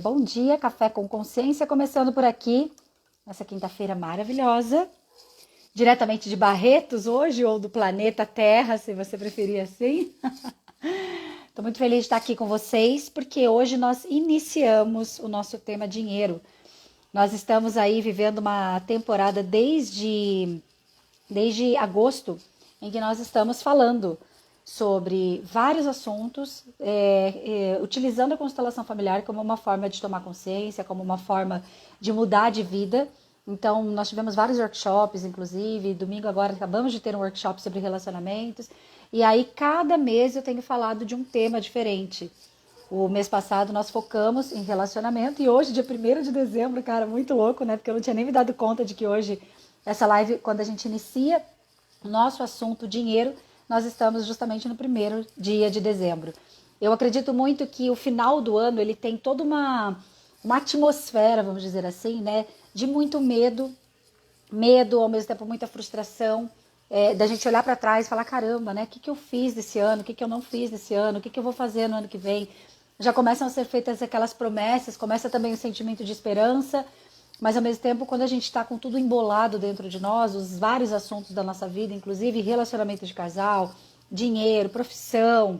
Bom dia, Café com Consciência, começando por aqui, nessa quinta-feira maravilhosa, diretamente de Barretos hoje, ou do planeta Terra, se você preferir assim. Estou muito feliz de estar aqui com vocês, porque hoje nós iniciamos o nosso tema dinheiro. Nós estamos aí vivendo uma temporada desde agosto, em que nós estamos falando sobre vários assuntos, utilizando a constelação familiar como uma forma de tomar consciência, como uma forma de mudar de vida. Então, nós tivemos vários workshops, inclusive, domingo agora acabamos de ter um workshop sobre relacionamentos, e aí cada mês eu tenho falado de um tema diferente. O mês passado nós focamos em relacionamento e hoje, dia 1º de dezembro, cara, muito louco, né? Porque eu não tinha nem me dado conta de que hoje, essa live, quando a gente inicia o nosso assunto dinheiro, nós estamos justamente no 1º dia de dezembro. Eu acredito muito que o final do ano, ele tem toda uma atmosfera, vamos dizer assim, né? De muito medo, ao mesmo tempo muita frustração, da gente olhar para trás e falar, caramba, né? O que eu fiz desse ano? O que eu não fiz desse ano? O que eu vou fazer no ano que vem? Já começam a ser feitas aquelas promessas, começa também o sentimento de esperança, mas ao mesmo tempo, quando a gente está com tudo embolado dentro de nós, os vários assuntos da nossa vida, inclusive relacionamento de casal, dinheiro, profissão,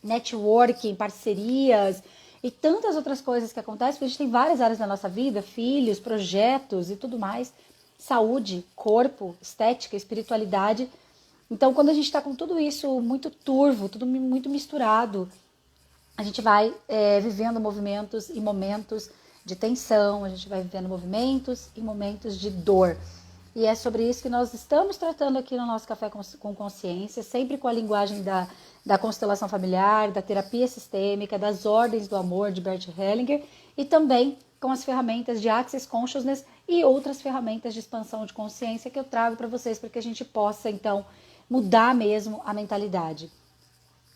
networking, parcerias e tantas outras coisas que acontecem, porque a gente tem várias áreas da nossa vida, filhos, projetos e tudo mais, saúde, corpo, estética, espiritualidade. Então, quando a gente está com tudo isso muito turvo, tudo muito misturado, a gente vai vivendo movimentos e momentos de tensão, a gente vai vivendo movimentos e momentos de dor. E é sobre isso que nós estamos tratando aqui no nosso Café com Consciência, sempre com a linguagem da constelação familiar, da terapia sistêmica, das ordens do amor de Bert Hellinger e também com as ferramentas de Access Consciousness e outras ferramentas de expansão de consciência que eu trago para vocês para que a gente possa, então, mudar mesmo a mentalidade.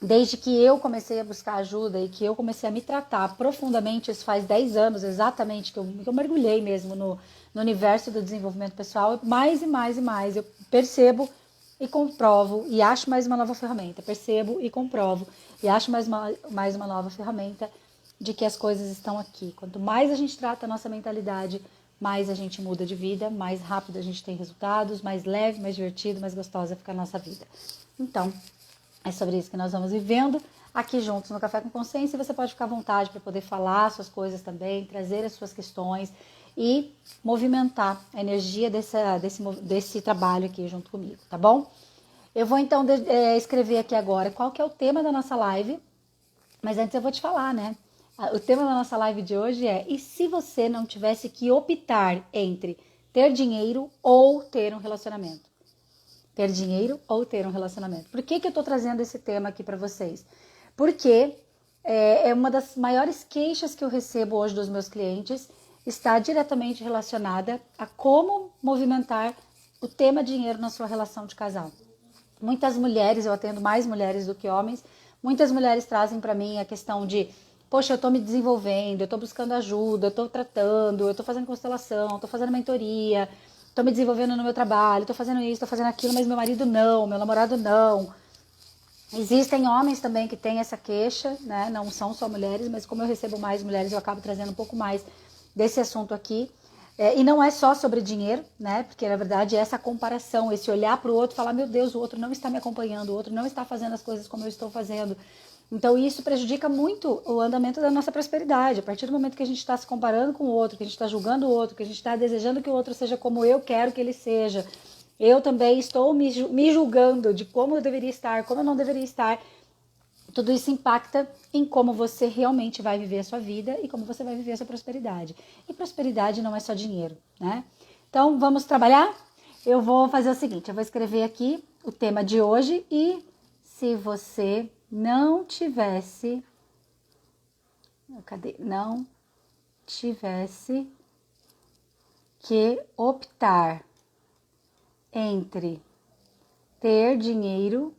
Desde que eu comecei a buscar ajuda e que eu comecei a me tratar profundamente, isso faz 10 anos exatamente, que eu mergulhei mesmo no universo do desenvolvimento pessoal, mais e mais e mais eu percebo e comprovo e acho mais uma nova ferramenta, percebo e comprovo e acho mais uma nova ferramenta de que as coisas estão aqui. Quanto mais a gente trata a nossa mentalidade, mais a gente muda de vida, mais rápido a gente tem resultados, mais leve, mais divertido, mais gostosa fica a nossa vida. Então, é sobre isso que nós vamos vivendo aqui juntos no Café com Consciência. E você pode ficar à vontade para poder falar suas coisas também, trazer as suas questões e movimentar a energia desse trabalho aqui junto comigo, tá bom? Eu vou então escrever aqui agora qual que é o tema da nossa live, mas antes eu vou te falar, né? O tema da nossa live de hoje é: e se você não tivesse que optar entre ter dinheiro ou ter um relacionamento? Ter dinheiro ou ter um relacionamento. Por que eu estou trazendo esse tema aqui para vocês? Porque é uma das maiores queixas que eu recebo hoje dos meus clientes, está diretamente relacionada a como movimentar o tema dinheiro na sua relação de casal. Muitas mulheres, eu atendo mais mulheres do que homens, muitas mulheres trazem para mim a questão de: poxa, eu estou me desenvolvendo, eu estou buscando ajuda, eu estou tratando, eu estou fazendo constelação, estou fazendo mentoria, estou me desenvolvendo no meu trabalho, estou fazendo isso, estou fazendo aquilo, mas meu marido não, meu namorado não. Existem homens também que têm essa queixa, né? Não são só mulheres, mas como eu recebo mais mulheres, eu acabo trazendo um pouco mais desse assunto aqui. E não é só sobre dinheiro, né? Porque na verdade é essa comparação, esse olhar para o outro e falar: meu Deus, o outro não está me acompanhando, o outro não está fazendo as coisas como eu estou fazendo. Então isso prejudica muito o andamento da nossa prosperidade. A partir do momento que a gente está se comparando com o outro, que a gente está julgando o outro, que a gente está desejando que o outro seja como eu quero que ele seja, eu também estou me julgando de como eu deveria estar, como eu não deveria estar. Tudo isso impacta em como você realmente vai viver a sua vida e como você vai viver a sua prosperidade. E prosperidade não é só dinheiro, né? Então, vamos trabalhar? Eu vou fazer o seguinte, eu vou escrever aqui o tema de hoje e se você não tivesse que optar entre ter dinheiro,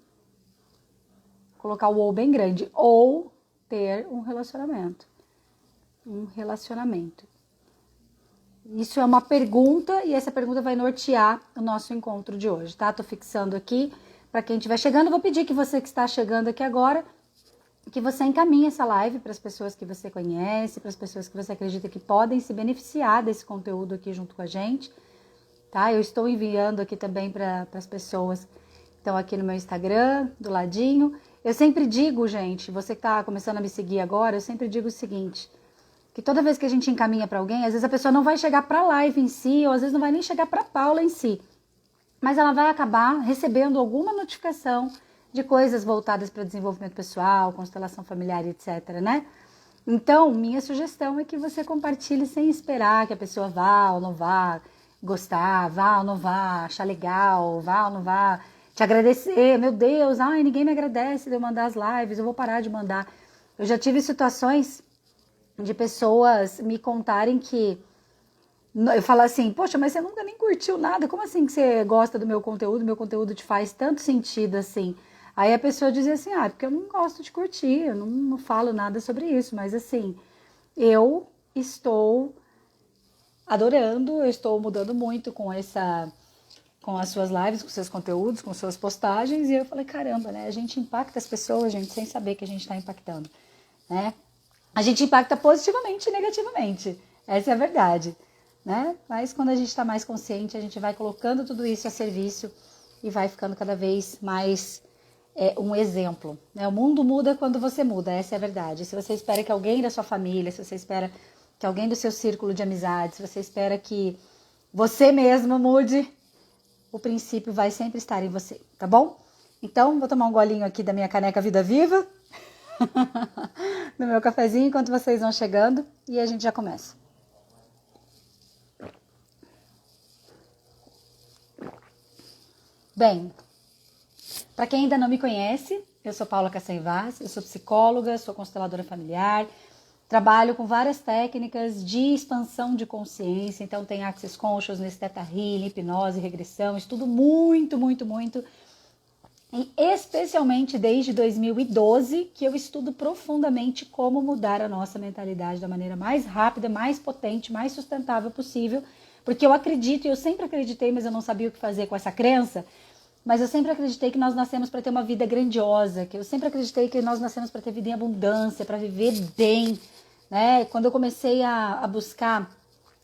colocar o ou bem grande, ou ter um relacionamento. Isso é uma pergunta e essa pergunta vai nortear o nosso encontro de hoje, tá? Tô fixando aqui. Para quem estiver chegando, eu vou pedir que você que está chegando aqui agora que você encaminhe essa live para as pessoas que você conhece, para as pessoas que você acredita que podem se beneficiar desse conteúdo aqui junto com a gente, tá? Eu estou enviando aqui também para as pessoas que estão aqui no meu Instagram, do ladinho. Eu sempre digo, gente, você que está começando a me seguir agora, eu sempre digo o seguinte, que toda vez que a gente encaminha para alguém, às vezes a pessoa não vai chegar para a live em si, ou às vezes não vai nem chegar para a Paula em si, mas ela vai acabar recebendo alguma notificação de coisas voltadas para desenvolvimento pessoal, constelação familiar, etc, né? Então, minha sugestão é que você compartilhe sem esperar que a pessoa vá ou não vá gostar, vá ou não vá achar legal, vá ou não vá te agradecer. Meu Deus, ai, ninguém me agradece de eu mandar as lives, eu vou parar de mandar. Eu já tive situações de pessoas me contarem que eu falo assim, poxa, mas você nunca nem curtiu nada, como assim que você gosta do meu conteúdo te faz tanto sentido assim? Aí a pessoa dizia assim, porque eu não gosto de curtir, eu não falo nada sobre isso, mas assim, eu estou adorando, eu estou mudando muito com as suas lives, com seus conteúdos, com suas postagens, e eu falei, caramba, né, a gente impacta as pessoas, gente, sem saber que a gente está impactando, né? A gente impacta positivamente e negativamente, essa é a verdade, né? Mas quando a gente está mais consciente, a gente vai colocando tudo isso a serviço e vai ficando cada vez mais um exemplo, né? O mundo muda quando você muda, essa é a verdade. Se você espera que alguém da sua família, se você espera que alguém do seu círculo de amizade, se você espera que você mesmo mude, o princípio vai sempre estar em você, tá bom? Então, vou tomar um golinho aqui da minha caneca Vida Viva, no meu cafezinho, enquanto vocês vão chegando, e a gente já começa. Bem, para quem ainda não me conhece, eu sou Paula Cassaivas, eu sou psicóloga, sou consteladora familiar, trabalho com várias técnicas de expansão de consciência, então tem Access Consciousness, Theta Healing, hipnose, regressão, estudo muito, muito, muito, e especialmente desde 2012 que eu estudo profundamente como mudar a nossa mentalidade da maneira mais rápida, mais potente, mais sustentável possível, porque eu acredito, e eu sempre acreditei, mas eu não sabia o que fazer com essa crença, mas eu sempre acreditei que nós nascemos para ter uma vida grandiosa, que eu sempre acreditei que nós nascemos para ter vida em abundância, para viver bem, né? Quando eu comecei a buscar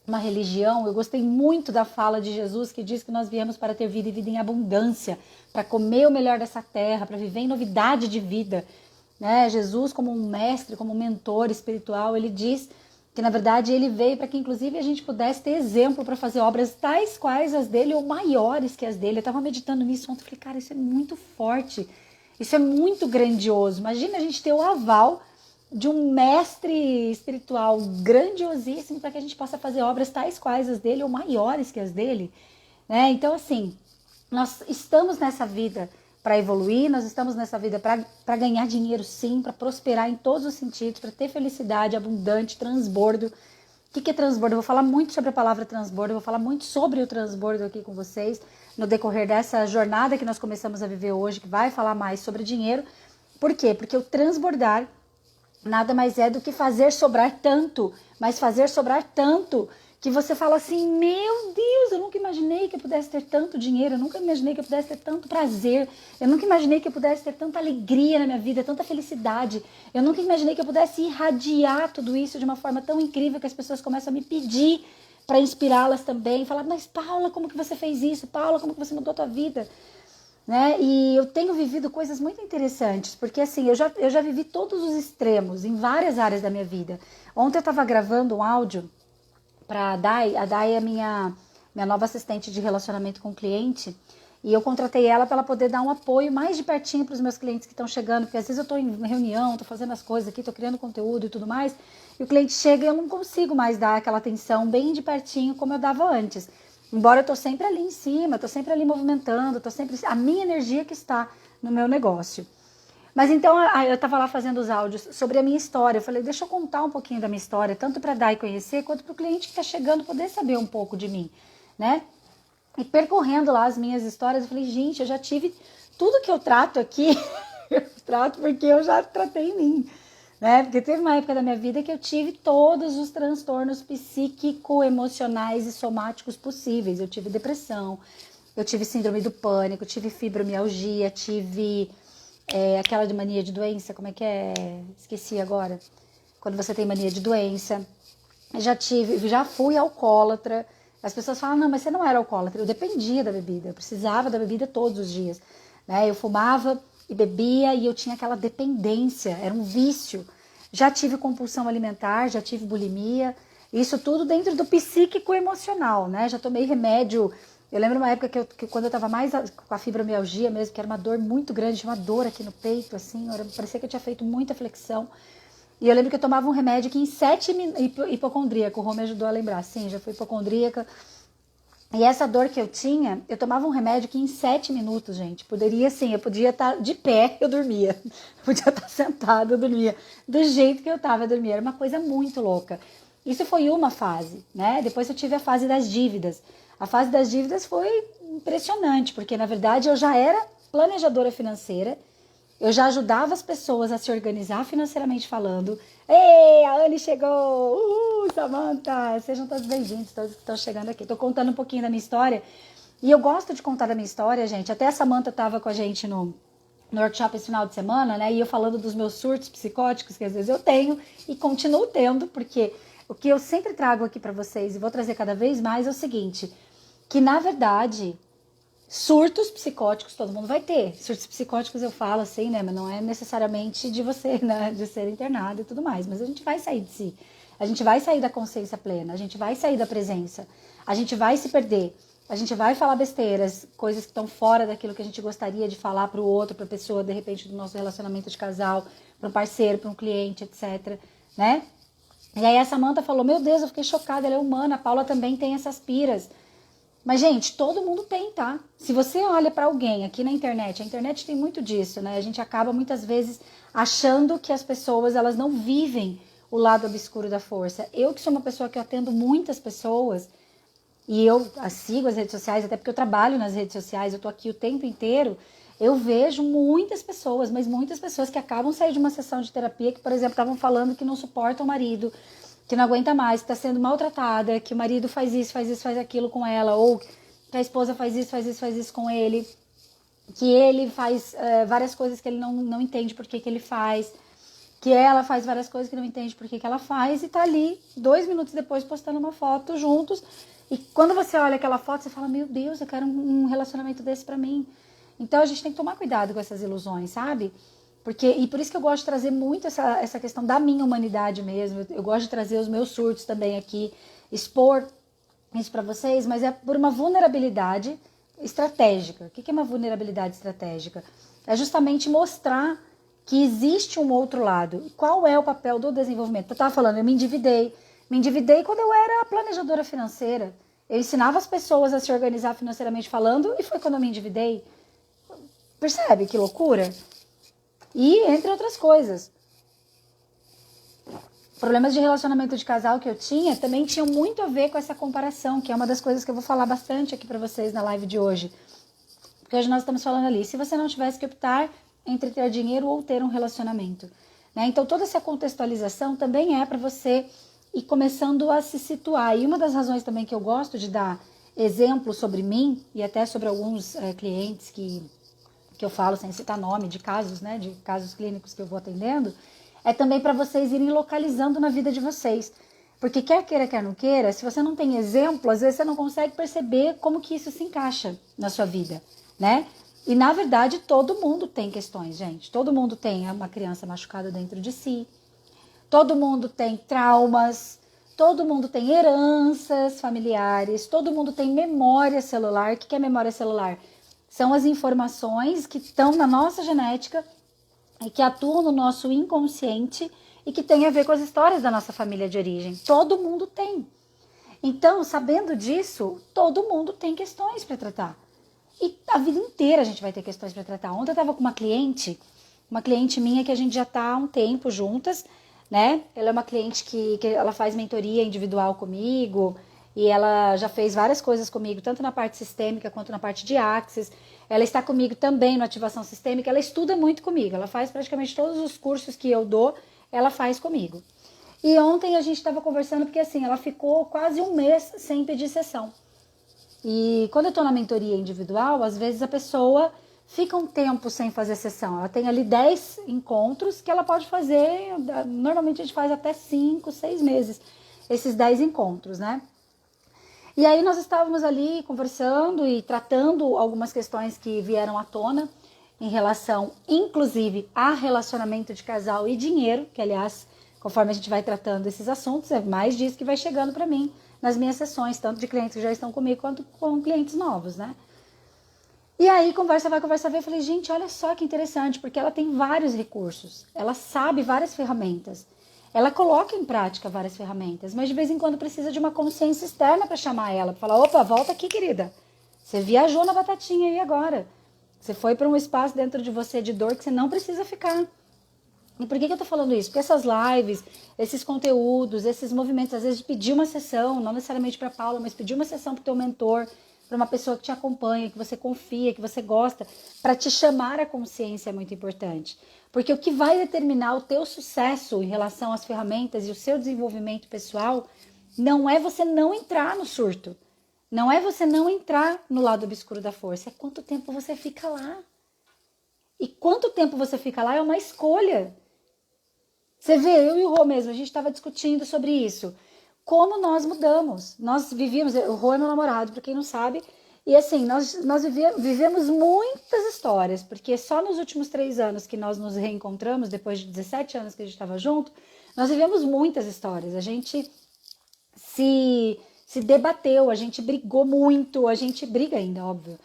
uma religião, eu gostei muito da fala de Jesus, que diz que nós viemos para ter vida e vida em abundância, para comer o melhor dessa terra, para viver em novidade de vida, né? Jesus, como um mestre, como um mentor espiritual, ele diz que na verdade ele veio para que inclusive a gente pudesse ter exemplo para fazer obras tais quais as dele ou maiores que as dele. Eu estava meditando nisso ontem, falei, cara, isso é muito forte, isso é muito grandioso. Imagina a gente ter o aval de um mestre espiritual grandiosíssimo para que a gente possa fazer obras tais quais as dele ou maiores que as dele, né? Então assim, nós estamos nessa vida para evoluir, nós estamos nessa vida para ganhar dinheiro sim, para prosperar em todos os sentidos, para ter felicidade abundante, transbordo. O que é transbordo? Eu vou falar muito sobre a palavra transbordo, eu vou falar muito sobre o transbordo aqui com vocês no decorrer dessa jornada que nós começamos a viver hoje, que vai falar mais sobre dinheiro. Por quê? Porque o transbordar nada mais é do que fazer sobrar tanto, mas fazer sobrar tanto que você fala assim, meu Deus, eu nunca imaginei que eu pudesse ter tanto dinheiro, eu nunca imaginei que eu pudesse ter tanto prazer, eu nunca imaginei que eu pudesse ter tanta alegria na minha vida, tanta felicidade, eu nunca imaginei que eu pudesse irradiar tudo isso de uma forma tão incrível que as pessoas começam a me pedir para inspirá-las também, falar, mas Paula, como que você fez isso? Paula, como que você mudou a tua vida? Né? E eu tenho vivido coisas muito interessantes, porque assim, eu já vivi todos os extremos em várias áreas da minha vida. Ontem eu estava gravando um áudio para a Dai é minha nova assistente de relacionamento com o cliente, e eu contratei ela para ela poder dar um apoio mais de pertinho para os meus clientes que estão chegando, porque às vezes eu estou em reunião, estou fazendo as coisas aqui, estou criando conteúdo e tudo mais, e o cliente chega e eu não consigo mais dar aquela atenção bem de pertinho como eu dava antes. Embora eu estou sempre ali em cima, estou sempre ali movimentando, estou sempre a minha energia que está no meu negócio. Mas então eu estava lá fazendo os áudios sobre a minha história. Eu falei, deixa eu contar um pouquinho da minha história, tanto para dar e conhecer, quanto para o cliente que está chegando poder saber um pouco de mim, né? E percorrendo lá as minhas histórias, eu falei, gente, eu já tive tudo que eu trato aqui, eu trato porque eu já tratei em mim, né? Porque teve uma época da minha vida que eu tive todos os transtornos psíquico-emocionais e somáticos possíveis. Eu tive depressão, eu tive síndrome do pânico, tive fibromialgia, tive aquela de mania de doença, como é que é? Esqueci agora. Quando você tem mania de doença. Já fui alcoólatra. As pessoas falam, não, mas você não era alcoólatra. Eu dependia da bebida, eu precisava da bebida todos os dias, né? Eu fumava e bebia e eu tinha aquela dependência, era um vício. Já tive compulsão alimentar, já tive bulimia, isso tudo dentro do psíquico emocional, né? Já tomei remédio. Eu lembro uma época que quando eu tava mais com a fibromialgia mesmo, que era uma dor muito grande, uma dor aqui no peito, assim, parecia que eu tinha feito muita flexão. E eu lembro que eu tomava um remédio que em 7 minutos... Hipocondríaca, o Rô me ajudou a lembrar. Sim, já fui hipocondríaca. E essa dor que eu tinha, eu tomava um remédio que em 7 minutos, gente, poderia sim, eu podia estar de pé, eu dormia. Eu podia estar sentada, eu dormia. Do jeito que eu estava, eu dormia. Era uma coisa muito louca. Isso foi uma fase, né? Depois eu tive a fase das dívidas. A fase das dívidas foi impressionante, porque na verdade eu já era planejadora financeira. Eu já ajudava as pessoas a se organizar financeiramente falando. Ei, a Anne chegou! Samantha! Sejam todos bem-vindos, todos que estão chegando aqui. Estou contando um pouquinho da minha história. E eu gosto de contar da minha história, gente. Até a Samantha estava com a gente no workshop esse final de semana, né? E eu falando dos meus surtos psicóticos, que às vezes eu tenho e continuo tendo, porque o que eu sempre trago aqui para vocês, e vou trazer cada vez mais, é o seguinte, que na verdade... Surtos psicóticos todo mundo vai ter. Surtos psicóticos eu falo assim, né? Mas não é necessariamente de você, né? De ser internado e tudo mais. Mas a gente vai sair de si. A gente vai sair da consciência plena. A gente vai sair da presença. A gente vai se perder. A gente vai falar besteiras, coisas que estão fora daquilo que a gente gostaria de falar para o outro, para a pessoa, de repente, do nosso relacionamento de casal, para um parceiro, para um cliente, etc. Né? E aí a Samantha falou, meu Deus, eu fiquei chocada, ela é humana. A Paula também tem essas piras. Mas, gente, todo mundo tem, tá? Se você olha para alguém aqui na internet, a internet tem muito disso, né? A gente acaba muitas vezes achando que as pessoas, elas não vivem o lado obscuro da força. Eu que sou uma pessoa que eu atendo muitas pessoas, e eu sigo as redes sociais, até porque eu trabalho nas redes sociais, eu tô aqui o tempo inteiro, eu vejo muitas pessoas, mas muitas pessoas que acabam de sair de uma sessão de terapia, que, por exemplo, estavam falando que não suportam o marido, que não aguenta mais, que está sendo maltratada, que o marido faz isso, faz aquilo com ela, ou que a esposa faz isso com ele, que ele faz várias coisas que ele não entende por que ele faz, que ela faz várias coisas que não entende por que ela faz, e tá ali 2 minutos depois postando uma foto juntos, e quando você olha aquela foto, você fala, meu Deus, eu quero um relacionamento desse pra mim. Então a gente tem que tomar cuidado com essas ilusões, sabe? E por isso que eu gosto de trazer muito essa questão da minha humanidade mesmo. Eu gosto de trazer os meus surtos também aqui, expor isso para vocês, mas é por uma vulnerabilidade estratégica. O que é uma vulnerabilidade estratégica? É justamente mostrar que existe um outro lado. E qual é o papel do desenvolvimento? Eu estava falando, eu me endividei. Me endividei quando eu era planejadora financeira. Eu ensinava as pessoas a se organizar financeiramente falando, e foi quando eu me endividei. Percebe que loucura? E entre outras coisas. Problemas de relacionamento de casal que eu tinha também tinham muito a ver com essa comparação, que é uma das coisas que eu vou falar bastante aqui para vocês na live de hoje. Porque hoje nós estamos falando ali, se você não tivesse que optar entre ter dinheiro ou ter um relacionamento, né? Então toda essa contextualização também é para você ir começando a se situar. E uma das razões também que eu gosto de dar exemplos sobre mim, e até sobre alguns clientes que eu falo sem citar nome, de casos, né, de casos clínicos que eu vou atendendo, é também para vocês irem localizando na vida de vocês. Porque quer queira, quer não queira, se você não tem exemplo, às vezes você não consegue perceber como que isso se encaixa na sua vida, né? E na verdade todo mundo tem questões, gente. Todo mundo tem uma criança machucada dentro de si, todo mundo tem traumas, todo mundo tem heranças familiares, todo mundo tem memória celular. O que é memória celular? São as informações que estão na nossa genética e que atuam no nosso inconsciente e que tem a ver com as histórias da nossa família de origem. Todo mundo tem. Então, sabendo disso, todo mundo tem questões para tratar. E a vida inteira a gente vai ter questões para tratar. Ontem eu estava com uma cliente minha que a gente já está há um tempo juntas, né? Ela é uma cliente que ela faz mentoria individual comigo, e ela já fez várias coisas comigo, tanto na parte sistêmica quanto na parte de Axis. Ela está comigo também no Ativação Sistêmica, ela estuda muito comigo, ela faz praticamente todos os cursos que eu dou, ela faz comigo. E ontem a gente estava conversando, porque assim, ela ficou quase um mês sem pedir sessão. E quando eu estou na mentoria individual, às vezes a pessoa fica um tempo sem fazer sessão. Ela tem ali 10 encontros que ela pode fazer, normalmente a gente faz até 5, 6 meses, esses 10 encontros, né? E aí nós estávamos ali conversando e tratando algumas questões que vieram à tona em relação, inclusive, a relacionamento de casal e dinheiro, que aliás, conforme a gente vai tratando esses assuntos, é mais disso que vai chegando para mim nas minhas sessões, tanto de clientes que já estão comigo quanto com clientes novos, né? E aí, conversa vai, eu falei, gente, olha só que interessante, porque ela tem vários recursos, ela sabe várias ferramentas, ela coloca em prática várias ferramentas, mas de vez em quando precisa de uma consciência externa para chamar ela, para falar, opa, volta aqui, querida, você viajou na batatinha aí agora, você foi para um espaço dentro de você de dor que você não precisa ficar. E por que eu tô falando isso? Porque essas lives, esses conteúdos, esses movimentos, às vezes de pedir uma sessão, não necessariamente para Paula, mas pedir uma sessão para o teu mentor, para uma pessoa que te acompanha, que você confia, que você gosta, para te chamar a consciência é muito importante. Porque o que vai determinar o teu sucesso em relação às ferramentas e o seu desenvolvimento pessoal não é você não entrar no surto, não é você não entrar no lado obscuro da força, é quanto tempo você fica lá. E quanto tempo você fica lá é uma escolha. Você vê, eu e o Rô mesmo, a gente estava discutindo sobre isso. Como nós mudamos. Nós vivíamos, o Rô é meu namorado, para quem não sabe, e assim, nós vivemos muitas histórias, porque só nos últimos 3 anos que nós nos reencontramos, depois de 17 anos que a gente estava junto, nós vivemos muitas histórias. A gente se debateu, a gente brigou muito, a gente briga ainda, óbvio.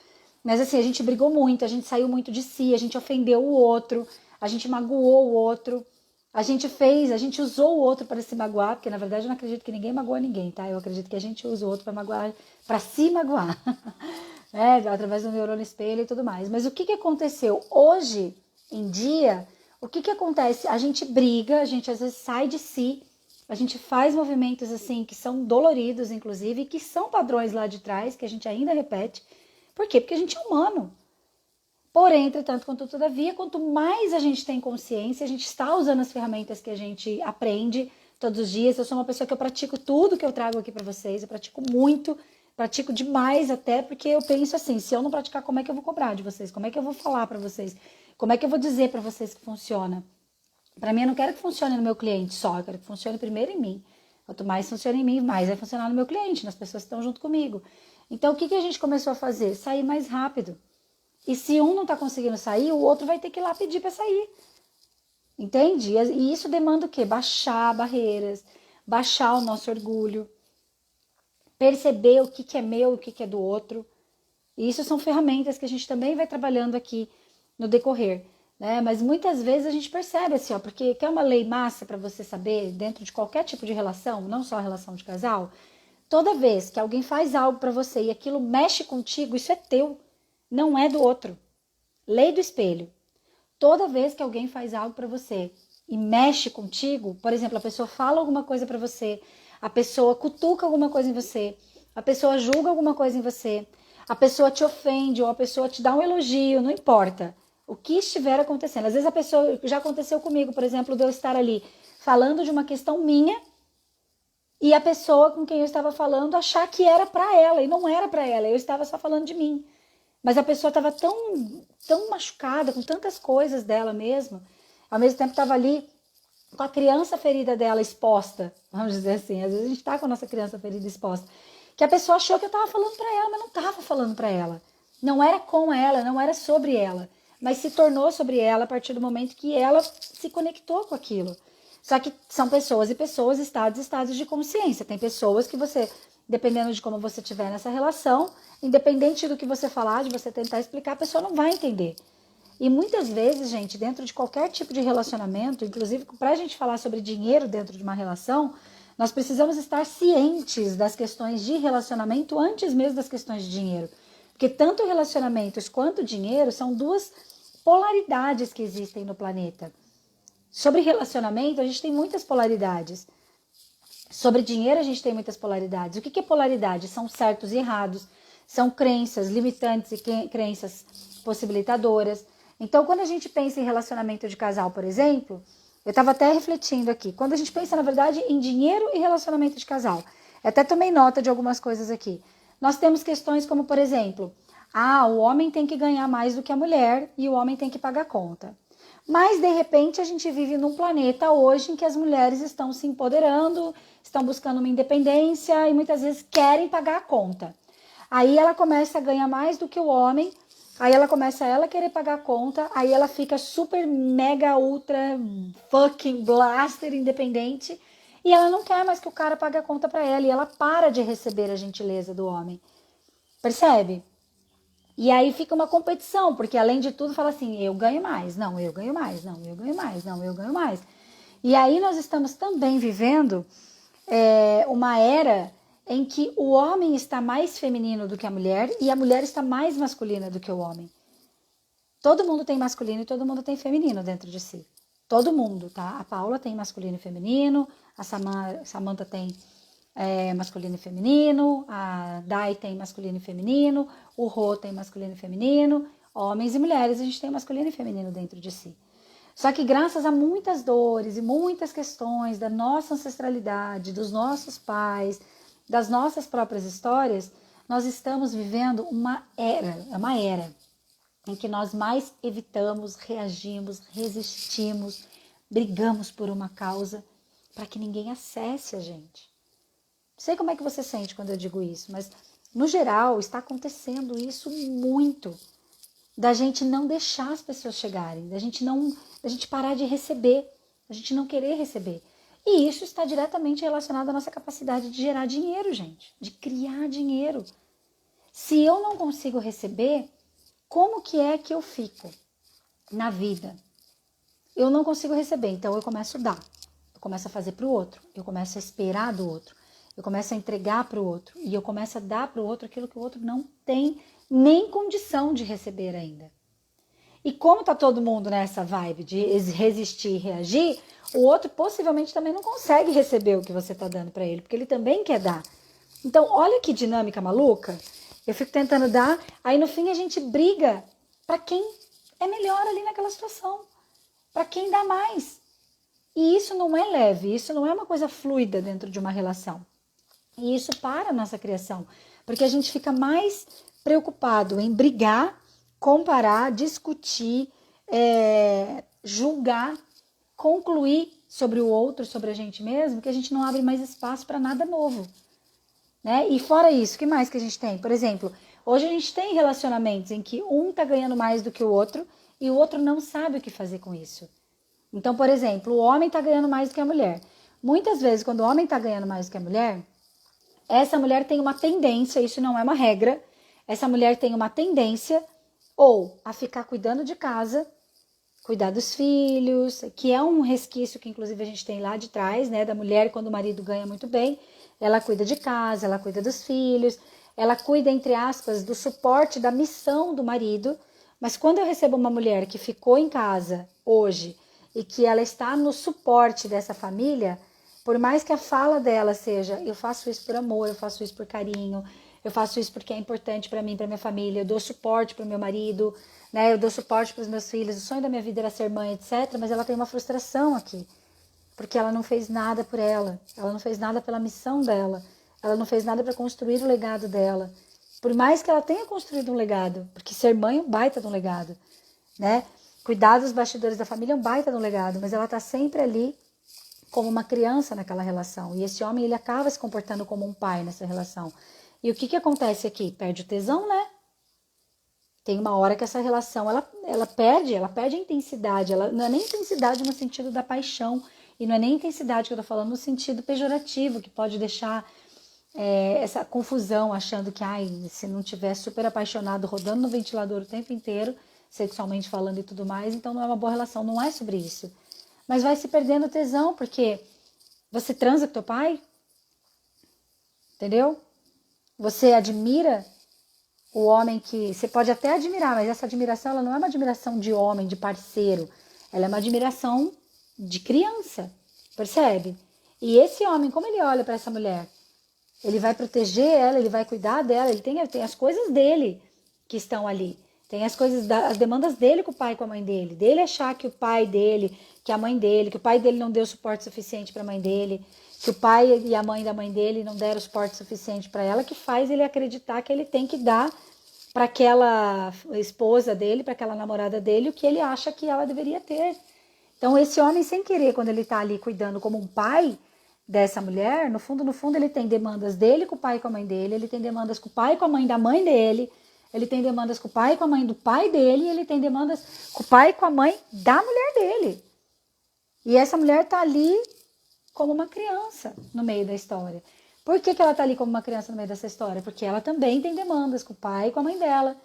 Mas assim, a gente brigou muito, a gente saiu muito de si, a gente ofendeu o outro, a gente magoou o outro. A gente usou o outro para se magoar, porque na verdade eu não acredito que ninguém magoa ninguém, tá? Eu acredito que a gente usa o outro para magoar, para se magoar, né? Através do neurônio espelho e tudo mais. Mas o que aconteceu? Hoje em dia, o que acontece? A gente briga, a gente às vezes sai de si, a gente faz movimentos assim que são doloridos, inclusive, que são padrões lá de trás, que a gente ainda repete. Por quê? Porque a gente é humano. Porém, entretanto, contudo, todavia, quanto mais a gente tem consciência, a gente está usando as ferramentas que a gente aprende todos os dias. Eu sou uma pessoa que eu pratico tudo que eu trago aqui para vocês, eu pratico muito, pratico demais até, porque eu penso assim, se eu não praticar, como é que eu vou cobrar de vocês? Como é que eu vou falar para vocês? Como é que eu vou dizer para vocês que funciona? Para mim, eu não quero que funcione no meu cliente só, eu quero que funcione primeiro em mim. Quanto mais funciona em mim, mais vai funcionar no meu cliente, nas pessoas que estão junto comigo. Então, o que a gente começou a fazer? Sair mais rápido. E se um não está conseguindo sair, o outro vai ter que ir lá pedir para sair. Entende? E isso demanda o quê? Baixar barreiras, baixar o nosso orgulho, perceber o que é meu e o que é do outro. E isso são ferramentas que a gente também vai trabalhando aqui no decorrer, né? Mas muitas vezes a gente percebe assim, ó, porque quer uma lei massa para você saber, dentro de qualquer tipo de relação, não só a relação de casal, toda vez que alguém faz algo para você e aquilo mexe contigo, isso é teu. Não é do outro. Lei do espelho. Toda vez que alguém faz algo para você e mexe contigo, por exemplo, a pessoa fala alguma coisa para você, a pessoa cutuca alguma coisa em você, a pessoa julga alguma coisa em você, a pessoa te ofende ou a pessoa te dá um elogio, não importa. O que estiver acontecendo. Às vezes a pessoa, já aconteceu comigo, por exemplo, de eu estar ali falando de uma questão minha e a pessoa com quem eu estava falando achar que era para ela e não era para ela, eu estava só falando de mim. Mas a pessoa estava tão machucada, com tantas coisas dela mesma, ao mesmo tempo estava ali com a criança ferida dela exposta, vamos dizer assim, às vezes a gente está com a nossa criança ferida exposta, que a pessoa achou que eu estava falando para ela, mas não estava falando para ela. Não era com ela, não era sobre ela, mas se tornou sobre ela a partir do momento que ela se conectou com aquilo. Só que são pessoas e pessoas, estados de consciência. Tem pessoas que você, dependendo de como você estiver nessa relação, independente do que você falar, de você tentar explicar, a pessoa não vai entender. E muitas vezes, gente, dentro de qualquer tipo de relacionamento, inclusive para a gente falar sobre dinheiro dentro de uma relação, nós precisamos estar cientes das questões de relacionamento antes mesmo das questões de dinheiro. Porque tanto relacionamentos quanto dinheiro são duas polaridades que existem no planeta. Sobre relacionamento, a gente tem muitas polaridades. Sobre dinheiro, a gente tem muitas polaridades. O que é polaridade? São certos e errados, são crenças limitantes e crenças possibilitadoras. Então, quando a gente pensa em relacionamento de casal, por exemplo, eu estava até refletindo aqui, quando a gente pensa, na verdade, em dinheiro e relacionamento de casal, eu até tomei nota de algumas coisas aqui. Nós temos questões como, por exemplo, Ah, o homem tem que ganhar mais do que a mulher e o homem tem que pagar a conta. Mas, de repente, a gente vive num planeta hoje em que as mulheres estão se empoderando, estão buscando uma independência e muitas vezes querem pagar a conta. Aí ela começa a ganhar mais do que o homem, aí ela começa a ela querer pagar a conta, aí ela fica super, mega, ultra, fucking blaster independente e ela não quer mais que o cara pague a conta para ela e ela para de receber a gentileza do homem. Percebe? E aí fica uma competição, porque além de tudo fala assim, eu ganho mais, não, eu ganho mais, não, eu ganho mais, não, eu ganho mais. E aí nós estamos também vivendo uma era em que o homem está mais feminino do que a mulher e a mulher está mais masculina do que o homem. Todo mundo tem masculino e todo mundo tem feminino dentro de si. Todo mundo, tá? A Paula tem masculino e feminino, a Samantha tem masculino e feminino, a Dai tem masculino e feminino, o Rô tem masculino e feminino, homens e mulheres a gente tem masculino e feminino dentro de si. Só que graças a muitas dores e muitas questões da nossa ancestralidade, dos nossos pais, das nossas próprias histórias, nós estamos vivendo uma era em que nós mais evitamos, reagimos, resistimos, brigamos por uma causa para que ninguém acesse a gente. Não sei como é que você sente quando eu digo isso, mas no geral está acontecendo isso muito. Da gente não deixar as pessoas chegarem, da gente parar de receber, da gente não querer receber. E isso está diretamente relacionado à nossa capacidade de gerar dinheiro, gente, de criar dinheiro. Se eu não consigo receber, como que é que eu fico na vida? Eu não consigo receber, então eu começo a dar. Eu começo a fazer para o outro, eu começo a esperar do outro, eu começo a entregar para o outro e eu começo a dar para o outro aquilo que o outro não tem nem condição de receber ainda. E como tá todo mundo nessa vibe de resistir e reagir, o outro possivelmente também não consegue receber o que você tá dando para ele, porque ele também quer dar. Então, olha que dinâmica maluca. Eu fico tentando dar, aí no fim a gente briga para quem é melhor ali naquela situação, para quem dá mais. E isso não é leve, isso não é uma coisa fluida dentro de uma relação. E isso para a nossa criação, porque a gente fica mais preocupado em brigar, comparar, discutir, julgar, concluir sobre o outro, sobre a gente mesmo, que a gente não abre mais espaço para nada novo. Né? E fora isso, o que mais que a gente tem? Por exemplo, hoje a gente tem relacionamentos em que um tá ganhando mais do que o outro e o outro não sabe o que fazer com isso. Então, por exemplo, o homem tá ganhando mais do que a mulher. Muitas vezes, quando o homem tá ganhando mais do que a mulher, essa mulher tem uma tendência, isso não é uma regra, essa mulher tem uma tendência ou a ficar cuidando de casa, cuidar dos filhos, que é um resquício que inclusive a gente tem lá de trás, né, da mulher quando o marido ganha muito bem, ela cuida de casa, ela cuida dos filhos, ela cuida, entre aspas, do suporte da missão do marido, mas quando eu recebo uma mulher que ficou em casa hoje e que ela está no suporte dessa família, por mais que a fala dela seja, eu faço isso por amor, eu faço isso por carinho, eu faço isso porque é importante para mim, para minha família, eu dou suporte para o meu marido, né? Eu dou suporte para os meus filhos, o sonho da minha vida era ser mãe, etc. Mas ela tem uma frustração aqui, porque ela não fez nada por ela não fez nada pela missão dela, ela não fez nada para construir o legado dela. Por mais que ela tenha construído um legado, porque ser mãe é um baita de um legado, né? Cuidar dos bastidores da família é um baita de um legado, mas ela está sempre ali como uma criança naquela relação. E esse homem, ele acaba se comportando como um pai nessa relação. E o que acontece aqui? Perde o tesão, né? Tem uma hora que essa relação, ela perde a intensidade. Ela não é nem intensidade no sentido da paixão, e não é nem intensidade que eu tô falando no sentido pejorativo, que pode deixar essa confusão, achando que, se não tiver super apaixonado, rodando no ventilador o tempo inteiro, sexualmente falando e tudo mais, então não é uma boa relação. Não é sobre isso. Mas vai se perdendo tesão, porque você transa com teu pai, entendeu? Você admira o homem que... Você pode até admirar, mas essa admiração, ela não é uma admiração de homem, de parceiro. Ela é uma admiração de criança, percebe? E esse homem, como ele olha para essa mulher? Ele vai proteger ela, ele vai cuidar dela, ele tem as coisas dele que estão ali. Tem as coisas, as demandas dele com o pai e com a mãe dele. Dele achar que o pai dele, que a mãe dele, que o pai dele não deu suporte suficiente para a mãe dele, que o pai e a mãe da mãe dele não deram suporte suficiente para ela, que faz ele acreditar que ele tem que dar para aquela esposa dele, para aquela namorada dele, o que ele acha que ela deveria ter. Então, esse homem, sem querer, quando ele está ali cuidando como um pai dessa mulher, no fundo, ele tem demandas dele com o pai e com a mãe dele, ele tem demandas com o pai e com a mãe da mãe dele, ele tem demandas com o pai e com a mãe do pai dele, e ele tem demandas com o pai e com a mãe da mulher dele. E essa mulher está ali como uma criança no meio da história. Por que ela está ali como uma criança no meio dessa história? Porque ela também tem demandas com o pai e com a mãe dela.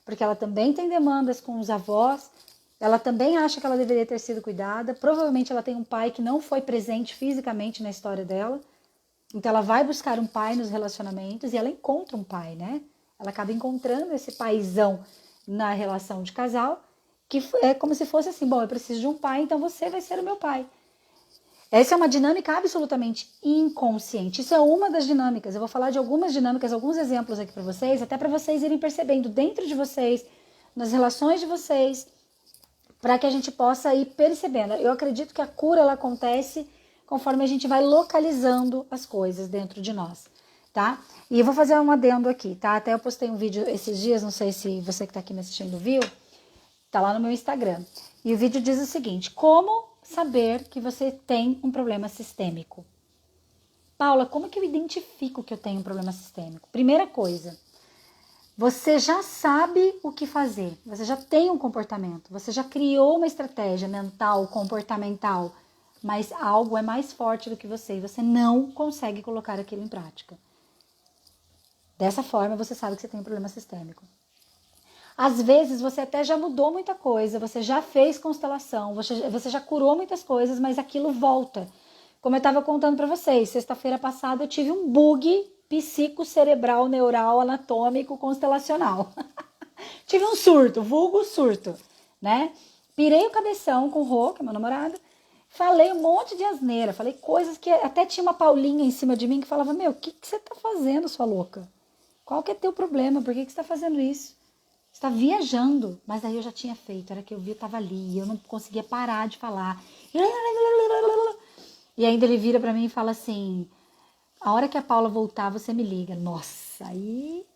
Porque ela também tem demandas com os avós. Ela também acha que ela deveria ter sido cuidada. Provavelmente ela tem um pai que não foi presente fisicamente na história dela. Então ela vai buscar um pai nos relacionamentos e ela encontra um pai, né? Ela acaba encontrando esse paizão na relação de casal, que é como se fosse assim, bom, eu preciso de um pai, então você vai ser o meu pai. Essa é uma dinâmica absolutamente inconsciente. Isso é uma das dinâmicas. Eu vou falar de algumas dinâmicas, alguns exemplos aqui para vocês, até para vocês irem percebendo dentro de vocês, nas relações de vocês, para que a gente possa ir percebendo. Eu acredito que a cura ela acontece conforme a gente vai localizando as coisas dentro de nós, tá? E eu vou fazer um adendo aqui, tá? Até eu postei um vídeo esses dias, não sei se você que está aqui me assistindo viu, tá lá no meu Instagram. E o vídeo diz o seguinte: como saber que você tem um problema sistêmico? Paula, como que eu identifico que eu tenho um problema sistêmico? Primeira coisa, você já sabe o que fazer, você já tem um comportamento, você já criou uma estratégia mental, comportamental, mas algo é mais forte do que você e você não consegue colocar aquilo em prática. Dessa forma, você sabe que você tem um problema sistêmico. Às vezes você até já mudou muita coisa, você já fez constelação, você já curou muitas coisas, mas aquilo volta. Como eu estava contando para vocês, sexta-feira passada eu tive um bug psicocerebral, neural, anatômico, constelacional. Tive um surto, vulgo surto, né? Pirei o cabeção com o Rô, que é meu namorado, falei um monte de asneira, falei coisas que até tinha uma Paulinha em cima de mim que falava, meu, o que você tá fazendo, sua louca? Qual que é teu problema? Por que você tá fazendo isso? Você tá viajando. Mas daí eu já tinha feito, era que eu vi, eu tava ali, eu não conseguia parar de falar. E ainda ele vira pra mim e fala assim, a hora que a Paula voltar, você me liga. Nossa, aí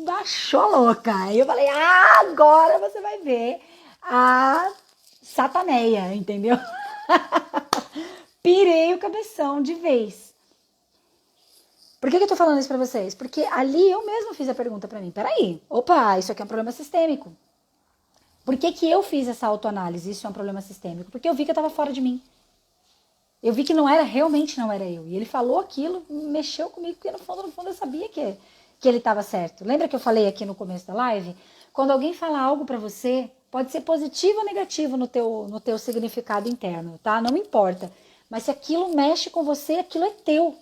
baixou louca. Aí eu falei, agora você vai ver a sataneia, entendeu? Pirei o cabeção de vez. Por que eu tô falando isso pra vocês? Porque ali eu mesma fiz a pergunta pra mim. Peraí, opa, isso aqui é um problema sistêmico. Por que eu fiz essa autoanálise? Isso é um problema sistêmico? Porque eu vi que eu tava fora de mim. Eu vi que realmente não era eu. E ele falou aquilo, mexeu comigo, porque no fundo eu sabia que ele estava certo. Lembra que eu falei aqui no começo da live? Quando alguém fala algo para você, pode ser positivo ou negativo no teu significado interno, tá? Não importa. Mas se aquilo mexe com você, aquilo é teu.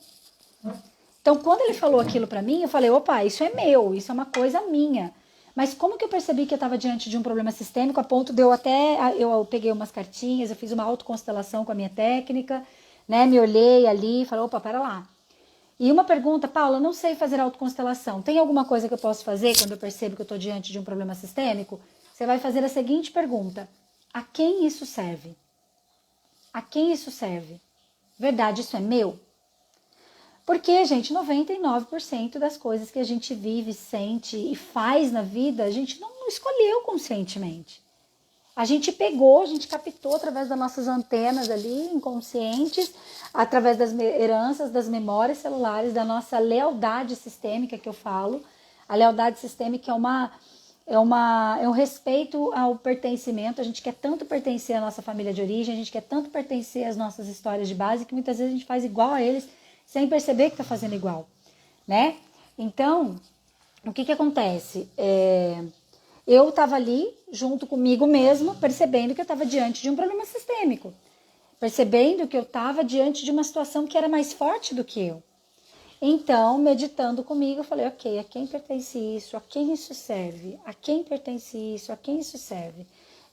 Então, quando ele falou aquilo para mim, eu falei, opa, isso é meu, isso é uma coisa minha. Mas como que eu percebi que eu estava diante de um problema sistêmico a ponto de eu peguei umas cartinhas, eu fiz uma autoconstelação com a minha técnica, né? Me olhei ali, falei, opa, pera lá. E uma pergunta, Paula, não sei fazer autoconstelação. Tem alguma coisa que eu posso fazer quando eu percebo que eu estou diante de um problema sistêmico? Você vai fazer a seguinte pergunta: a quem isso serve? A quem isso serve? Verdade, isso é meu? Porque, gente, 99% das coisas que a gente vive, sente e faz na vida, a gente não escolheu conscientemente. A gente pegou, a gente captou através das nossas antenas ali, inconscientes, através das heranças, das memórias celulares, da nossa lealdade sistêmica que eu falo. A lealdade sistêmica é um respeito ao pertencimento. A gente quer tanto pertencer à nossa família de origem, a gente quer tanto pertencer às nossas histórias de base, que muitas vezes a gente faz igual a eles, sem perceber que está fazendo igual, né? Então, o que acontece? Eu estava ali, junto comigo mesma, percebendo que eu estava diante de um problema sistêmico. Percebendo que eu estava diante de uma situação que era mais forte do que eu. Então, meditando comigo, eu falei, ok, a quem pertence isso? A quem isso serve? A quem pertence isso? A quem isso serve?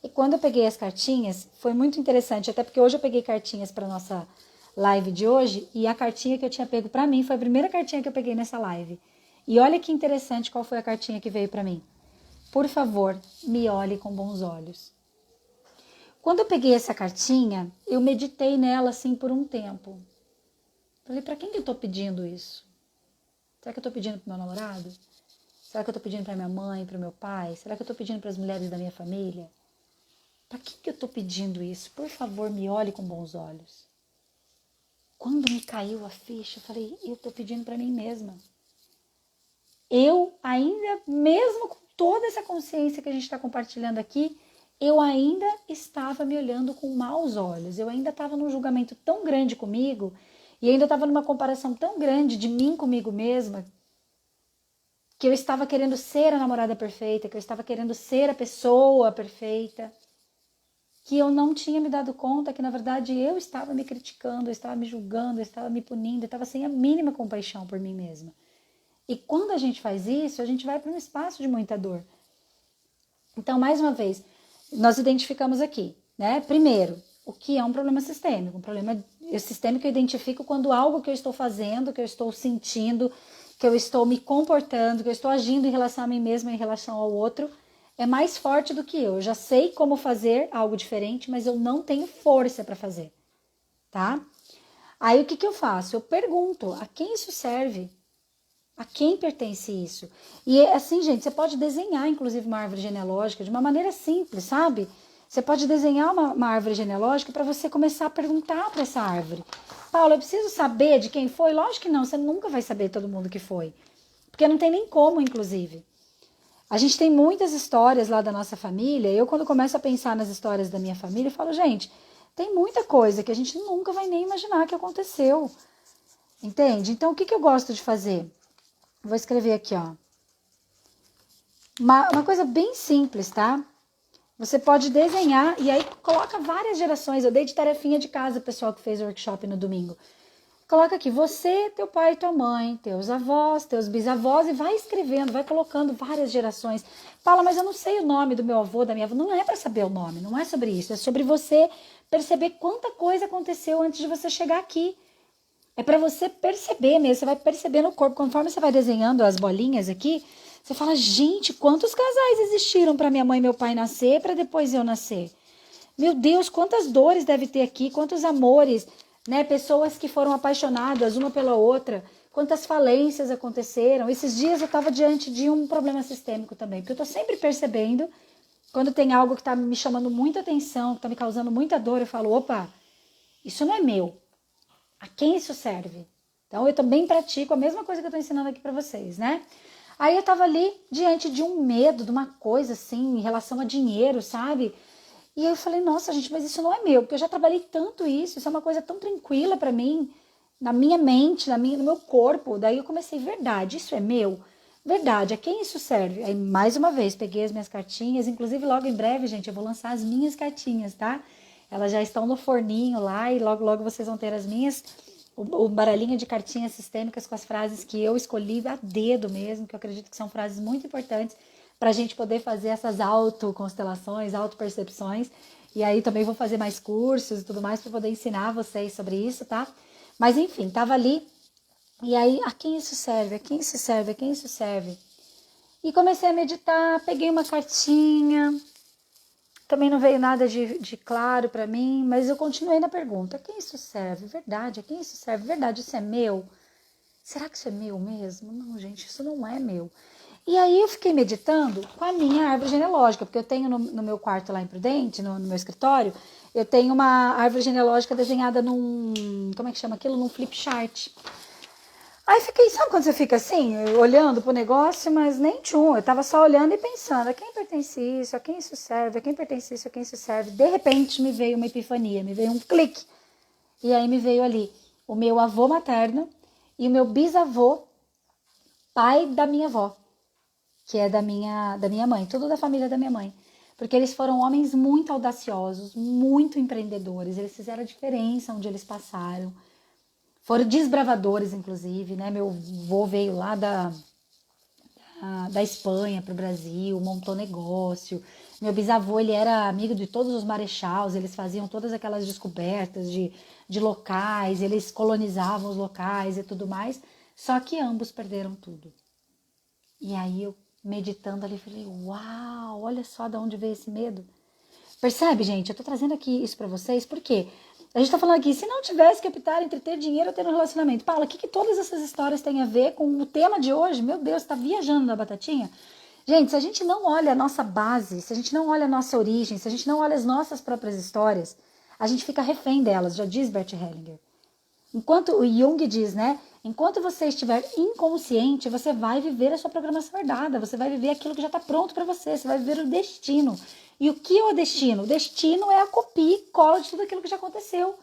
E quando eu peguei as cartinhas, foi muito interessante, até porque hoje eu peguei cartinhas para nossa live de hoje, e a cartinha que eu tinha pego para mim foi a primeira cartinha que eu peguei nessa live. E olha que interessante qual foi a cartinha que veio para mim. Por favor, me olhe com bons olhos. Quando eu peguei essa cartinha, eu meditei nela assim por um tempo. Falei, para quem que eu tô pedindo isso? Será que eu tô pedindo pro meu namorado? Será que eu estou pedindo para minha mãe, para o meu pai? Será que eu estou pedindo para as mulheres da minha família? Para que eu estou pedindo isso? Por favor, me olhe com bons olhos. Quando me caiu a ficha, eu falei, eu estou pedindo para mim mesma. Eu ainda, mesmo com toda essa consciência que a gente está compartilhando aqui, eu ainda estava me olhando com maus olhos. Eu ainda estava num julgamento tão grande comigo e ainda estava numa comparação tão grande de mim comigo mesma, que eu estava querendo ser a namorada perfeita, que eu estava querendo ser a pessoa perfeita, que eu não tinha me dado conta que, na verdade, eu estava me criticando, eu estava me julgando, eu estava me punindo, eu estava sem a mínima compaixão por mim mesma. E quando a gente faz isso, a gente vai para um espaço de muita dor. Então, mais uma vez, nós identificamos aqui, né? Primeiro, o que é um problema sistêmico? Um problema sistêmico eu identifico quando algo que eu estou fazendo, que eu estou sentindo, que eu estou me comportando, que eu estou agindo em relação a mim mesma, em relação ao outro, é mais forte do que eu. Eu já sei como fazer algo diferente, mas eu não tenho força para fazer, tá? Aí o que eu faço? Eu pergunto, a quem isso serve? A quem pertence isso? E assim, gente, você pode desenhar, inclusive, uma árvore genealógica de uma maneira simples, sabe? Você pode desenhar uma árvore genealógica para você começar a perguntar para essa árvore. Paula, eu preciso saber de quem foi? Lógico que não, você nunca vai saber todo mundo que foi. Porque não tem nem como, inclusive. A gente tem muitas histórias lá da nossa família. Eu, quando começo a pensar nas histórias da minha família, eu falo, gente, tem muita coisa que a gente nunca vai nem imaginar que aconteceu. Entende? Então, o que eu gosto de fazer? Vou escrever aqui, ó. Uma coisa bem simples, tá? Você pode desenhar e aí coloca várias gerações. Eu dei de tarefinha de casa, pessoal que fez o workshop no domingo. Coloca aqui, você, teu pai e tua mãe, teus avós, teus bisavós, e vai escrevendo, vai colocando várias gerações. Fala, mas eu não sei o nome do meu avô, da minha avó. Não é para saber o nome, não é sobre isso. É sobre você perceber quanta coisa aconteceu antes de você chegar aqui. É para você perceber mesmo, você vai perceber no corpo. Conforme você vai desenhando as bolinhas aqui, você fala, gente, quantos casais existiram para minha mãe e meu pai nascer, para depois eu nascer? Meu Deus, quantas dores deve ter aqui, quantos amores, né? Pessoas que foram apaixonadas uma pela outra, quantas falências aconteceram. Esses dias eu estava diante de um problema sistêmico também, porque eu estou sempre percebendo, quando tem algo que está me chamando muita atenção, que está me causando muita dor, eu falo, opa, isso não é meu. A quem isso serve? Então, eu também pratico a mesma coisa que eu estou ensinando aqui para vocês, né? Aí eu estava ali diante de um medo, de uma coisa assim, em relação a dinheiro, sabe? E aí eu falei, nossa, gente, mas isso não é meu, porque eu já trabalhei tanto isso é uma coisa tão tranquila para mim, na minha mente, no meu corpo. Daí eu comecei, verdade, isso é meu? Verdade, a quem isso serve? Aí, mais uma vez, peguei as minhas cartinhas, inclusive logo em breve, gente, eu vou lançar as minhas cartinhas, tá? Elas já estão no forninho lá e logo, logo vocês vão ter as minhas, o baralhinho de cartinhas sistêmicas com as frases que eu escolhi a dedo mesmo, que eu acredito que são frases muito importantes para a gente poder fazer essas autoconstelações, autopercepções. E aí também vou fazer mais cursos e tudo mais para poder ensinar vocês sobre isso, tá? Mas enfim, tava ali. E aí, a quem isso serve? A quem isso serve? A quem isso serve? E comecei a meditar, peguei uma cartinha. Também não veio nada de claro para mim, mas eu continuei na pergunta. A quem isso serve? Verdade, a quem isso serve? Verdade, isso é meu? Será que isso é meu mesmo? Não, gente, isso não é meu. E aí eu fiquei meditando com a minha árvore genealógica, porque eu tenho no meu quarto lá em Prudente, no meu escritório, eu tenho uma árvore genealógica desenhada num, como é que chama aquilo? Num flip chart. Aí fiquei, sabe quando você fica assim, olhando pro negócio, mas nem tchum, eu tava só olhando e pensando, a quem pertence isso, a quem isso serve, a quem pertence isso, a quem isso serve. De repente me veio uma epifania, me veio um clique. E aí me veio ali o meu avô materno e o meu bisavô, pai da minha avó, que é da minha mãe, tudo da família da minha mãe. Porque eles foram homens muito audaciosos, muito empreendedores, eles fizeram a diferença onde eles passaram. Foram desbravadores, inclusive, né? Meu avô veio lá da Espanha para o Brasil, montou negócio. Meu bisavô, ele era amigo de todos os marechais, eles faziam todas aquelas descobertas de locais, eles colonizavam os locais e tudo mais. Só que ambos perderam tudo. E aí eu, meditando ali, falei, uau, olha só de onde veio esse medo. Percebe, gente? Eu tô trazendo aqui isso para vocês, por quê? A gente tá falando aqui, se não tivesse que optar entre ter dinheiro ou ter um relacionamento. Paula, o que todas essas histórias têm a ver com o tema de hoje? Meu Deus, tá viajando na batatinha? Gente, se a gente não olha a nossa base, se a gente não olha a nossa origem, se a gente não olha as nossas próprias histórias, a gente fica refém delas, já diz Bert Hellinger. Enquanto o Jung diz, né? Enquanto você estiver inconsciente, você vai viver a sua programação herdada, você vai viver aquilo que já está pronto para você, você vai viver o destino. E o que é o destino? O destino é a copia e cola de tudo aquilo que já aconteceu,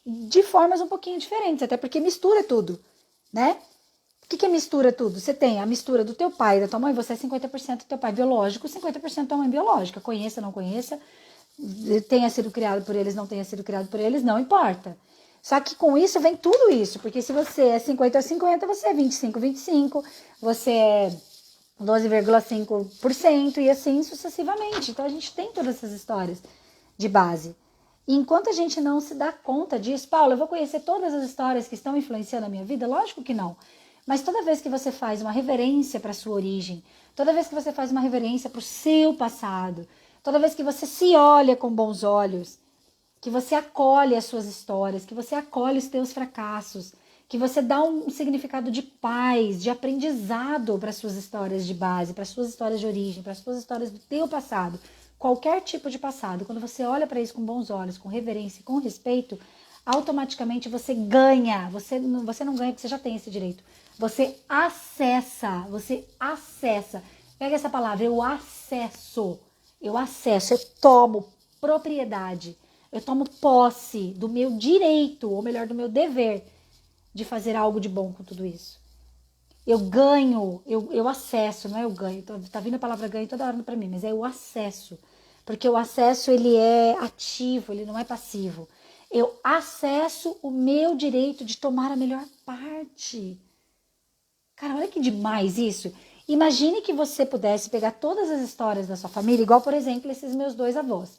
de formas um pouquinho diferentes, até porque mistura tudo, né? O que é mistura tudo? Você tem a mistura do teu pai e da tua mãe, você é 50% do teu pai biológico, 50% da tua mãe biológica, conheça, não conheça, tenha sido criado por eles, não tenha sido criado por eles, não importa. Só que com isso vem tudo isso, porque se você é 50-50, você é 25-25, você é 12,5% e assim sucessivamente. Então a gente tem todas essas histórias de base. E enquanto a gente não se dá conta disso, Paula, eu vou conhecer todas as histórias que estão influenciando a minha vida? Lógico que não. Mas toda vez que você faz uma reverência para a sua origem, toda vez que você faz uma reverência para o seu passado, toda vez que você se olha com bons olhos, que você acolhe as suas histórias, que você acolhe os teus fracassos, que você dá um significado de paz, de aprendizado para as suas histórias de base, para as suas histórias de origem, para as suas histórias do teu passado, qualquer tipo de passado, quando você olha para isso com bons olhos, com reverência e com respeito, automaticamente você ganha, você não ganha porque você já tem esse direito, você acessa, pega essa palavra, eu tomo propriedade, eu tomo posse do meu direito, ou melhor, do meu dever de fazer algo de bom com tudo isso. Eu ganho, eu acesso, não é eu ganho, tá vindo a palavra ganho toda hora pra mim, mas é o acesso. Porque o acesso, ele é ativo, ele não é passivo. Eu acesso o meu direito de tomar a melhor parte. Cara, olha que demais isso. Imagine que você pudesse pegar todas as histórias da sua família, igual, por exemplo, esses meus dois avós.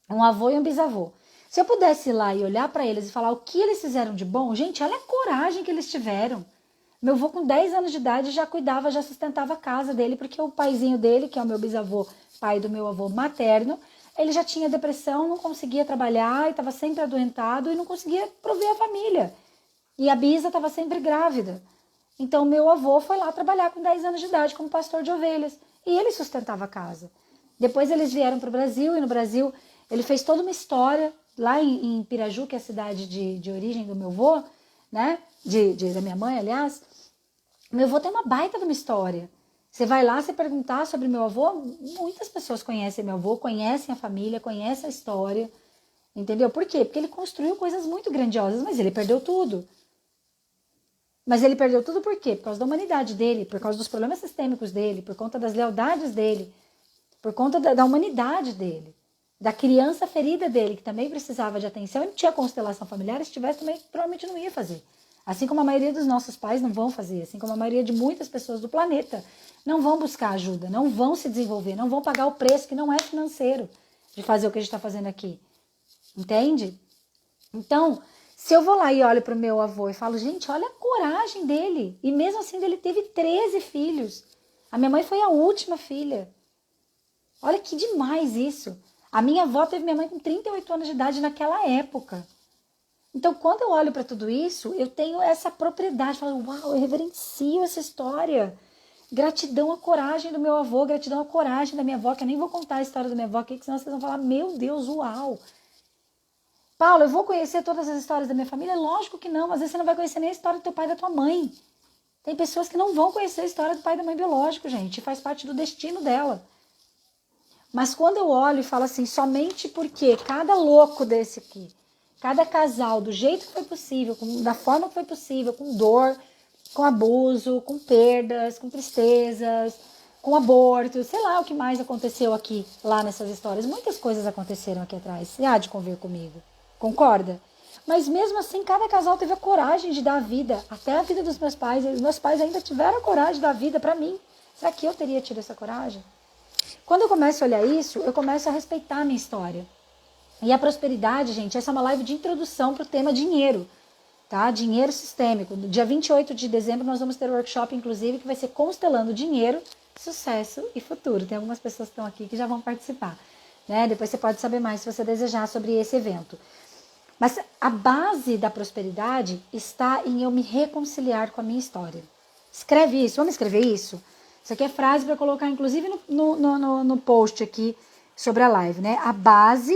Um avô e um bisavô. Se eu pudesse ir lá e olhar para eles e falar o que eles fizeram de bom, gente, olha a coragem que eles tiveram. Meu avô com 10 anos de idade já cuidava, já sustentava a casa dele, porque o paizinho dele, que é o meu bisavô, pai do meu avô materno, ele já tinha depressão, não conseguia trabalhar, estava sempre adoentado e não conseguia prover a família. E a bisa estava sempre grávida. Então meu avô foi lá trabalhar com 10 anos de idade como pastor de ovelhas. E ele sustentava a casa. Depois eles vieram para o Brasil, e no Brasil ele fez toda uma história, lá em Piraju, que é a cidade de origem do meu avô, né? Da minha mãe, aliás. Meu avô tem uma baita de uma história. Você vai lá, você perguntar sobre meu avô, muitas pessoas conhecem meu avô, conhecem a família, conhecem a história. Entendeu? Por quê? Porque ele construiu coisas muito grandiosas, mas ele perdeu tudo. Mas ele perdeu tudo por quê? Por causa da humanidade dele, por causa dos problemas sistêmicos dele, por conta das lealdades dele, por conta da humanidade dele, da criança ferida dele, que também precisava de atenção. Ele tinha constelação familiar, se tivesse também, provavelmente não ia fazer. Assim como a maioria dos nossos pais não vão fazer, assim como a maioria de muitas pessoas do planeta não vão buscar ajuda, não vão se desenvolver, não vão pagar o preço que não é financeiro de fazer o que a gente está fazendo aqui. Entende? Então, se eu vou lá e olho para o meu avô e falo, gente, olha a coragem dele. E mesmo assim ele teve 13 filhos. A minha mãe foi a última filha. Olha que demais isso. A minha avó teve minha mãe com 38 anos de idade naquela época. Então, quando eu olho para tudo isso, eu tenho essa propriedade. Falo, uau, eu reverencio essa história. Gratidão à coragem do meu avô, gratidão à coragem da minha avó, que eu nem vou contar a história da minha avó aqui, que senão vocês vão falar, meu Deus, uau. Paulo, eu vou conhecer todas as histórias da minha família? Lógico que não. Às vezes você não vai conhecer nem a história do teu pai e da tua mãe. Tem pessoas que não vão conhecer a história do pai e da mãe biológico, gente. Faz parte do destino dela. Mas quando eu olho e falo assim, somente porque cada louco desse aqui, cada casal, do jeito que foi possível, da forma que foi possível, com dor, com abuso, com perdas, com tristezas, com aborto, sei lá o que mais aconteceu aqui, lá nessas histórias. Muitas coisas aconteceram aqui atrás. Você há de convir comigo. Concorda? Mas mesmo assim, cada casal teve a coragem de dar a vida, até a vida dos meus pais. E os meus pais ainda tiveram a coragem de dar a vida para mim. Será que eu teria tido essa coragem? Quando eu começo a olhar isso, eu começo a respeitar a minha história. E a prosperidade, gente, essa é uma live de introdução para o tema dinheiro, tá? Dinheiro sistêmico. No dia 28 de dezembro nós vamos ter um workshop, inclusive, que vai ser Constelando Dinheiro, Sucesso e Futuro. Tem algumas pessoas que estão aqui que já vão participar, né? Depois você pode saber mais se você desejar sobre esse evento. Mas a base da prosperidade está em eu me reconciliar com a minha história. Escreve isso, vamos escrever isso? Isso aqui é frase para colocar, inclusive, no post aqui sobre a live, né? A base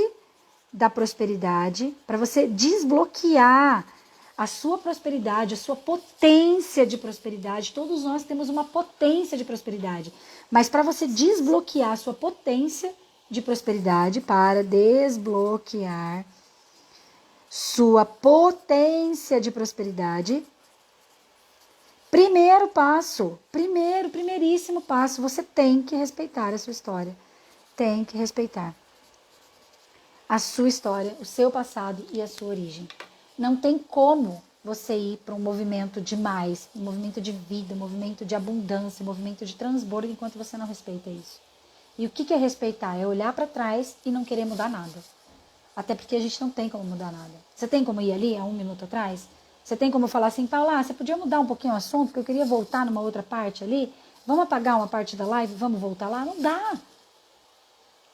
da prosperidade, para você desbloquear a sua prosperidade, a sua potência de prosperidade. Todos nós temos uma potência de prosperidade. Mas para você desbloquear a sua potência de prosperidade, para desbloquear sua potência de prosperidade, primeiríssimo passo, você tem que respeitar a sua história. Tem que respeitar a sua história, o seu passado e a sua origem. Não tem como você ir para um movimento de mais, um movimento de vida, um movimento de abundância, um movimento de transbordo enquanto você não respeita isso. E o que é respeitar? É olhar para trás e não querer mudar nada. Até porque a gente não tem como mudar nada. Você tem como ir ali há 1 minuto atrás? Você tem como falar assim, Paula, você podia mudar um pouquinho o assunto, porque eu queria voltar numa outra parte ali? Vamos apagar uma parte da live, vamos voltar lá? Não dá.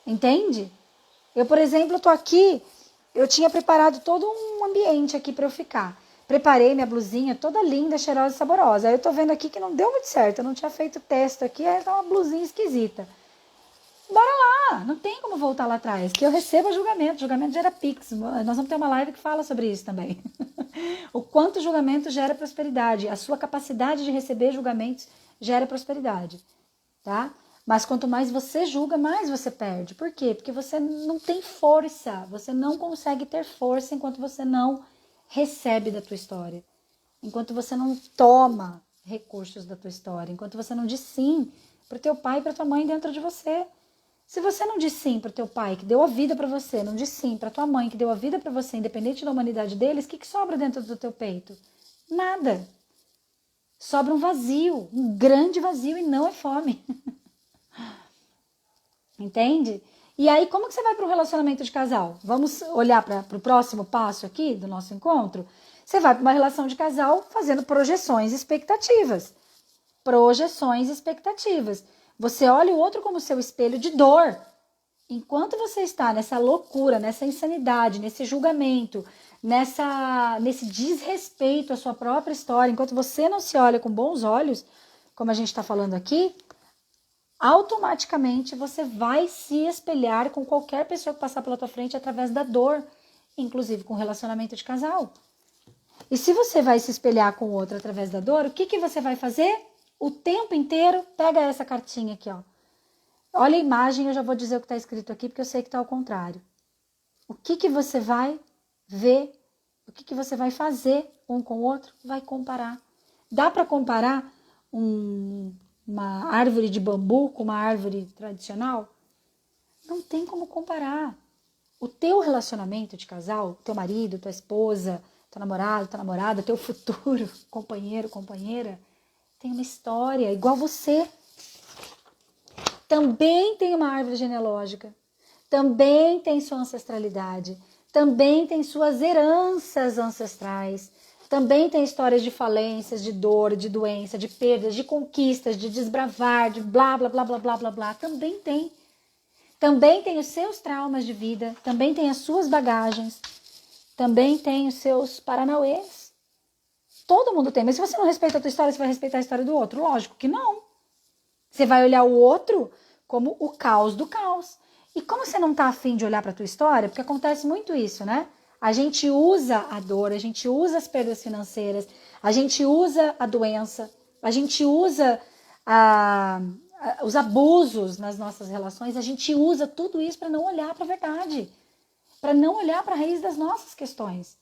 Entende? Eu, por exemplo, estou aqui, eu tinha preparado todo um ambiente aqui para eu ficar. Preparei minha blusinha toda linda, cheirosa e saborosa. Aí eu tô vendo aqui que não deu muito certo, eu não tinha feito teste aqui, aí tá uma blusinha esquisita. Bora lá, não tem como voltar lá atrás, que eu recebo julgamento gera Pix. Nós vamos ter uma live que fala sobre isso também. O quanto julgamento gera prosperidade, a sua capacidade de receber julgamentos gera prosperidade, tá? Mas quanto mais você julga, mais você perde. Por quê? Porque você não tem força, você não consegue ter força enquanto você não recebe da tua história, enquanto você não toma recursos da tua história, enquanto você não diz sim para o teu pai e para tua mãe dentro de você. Se você não diz sim para o teu pai, que deu a vida para você, não diz sim para tua mãe, que deu a vida para você, independente da humanidade deles, o que sobra dentro do teu peito? Nada. Sobra um vazio, um grande vazio, e não é fome. Entende? E aí, como que você vai para o relacionamento de casal? Vamos olhar para o próximo passo aqui do nosso encontro? Você vai para uma relação de casal fazendo projeções e expectativas. Projeções e expectativas. Você olha o outro como seu espelho de dor. Enquanto você está nessa loucura, nessa insanidade, nesse julgamento, nesse desrespeito à sua própria história, enquanto você não se olha com bons olhos, como a gente está falando aqui, automaticamente você vai se espelhar com qualquer pessoa que passar pela tua frente através da dor, inclusive com relacionamento de casal. E se você vai se espelhar com o outro através da dor, o que você vai fazer? O tempo inteiro, pega essa cartinha aqui, ó. Olha a imagem, eu já vou dizer o que está escrito aqui, porque eu sei que está ao contrário. O que você vai ver, o que você vai fazer um com o outro? Vai comparar. Dá para comparar uma árvore de bambu com uma árvore tradicional? Não tem como comparar. O teu relacionamento de casal, teu marido, tua esposa, teu namorado, tua namorada, teu futuro companheiro, companheira, tem uma história igual você. Também tem uma árvore genealógica, também tem sua ancestralidade, também tem suas heranças ancestrais, também tem histórias de falências, de dor, de doença, de perdas, de conquistas, de desbravar, de blá, blá, blá, blá, blá, blá, blá. Também tem. Também tem os seus traumas de vida, também tem as suas bagagens, também tem os seus paranauês. Todo mundo tem, mas se você não respeita a tua história, você vai respeitar a história do outro? Lógico que não. Você vai olhar o outro como o caos do caos. E como você não está afim de olhar para a tua história, porque acontece muito isso, né? A gente usa a dor, a gente usa as perdas financeiras, a gente usa a doença, a gente usa os abusos nas nossas relações, a gente usa tudo isso para não olhar para a verdade, para não olhar para a raiz das nossas questões.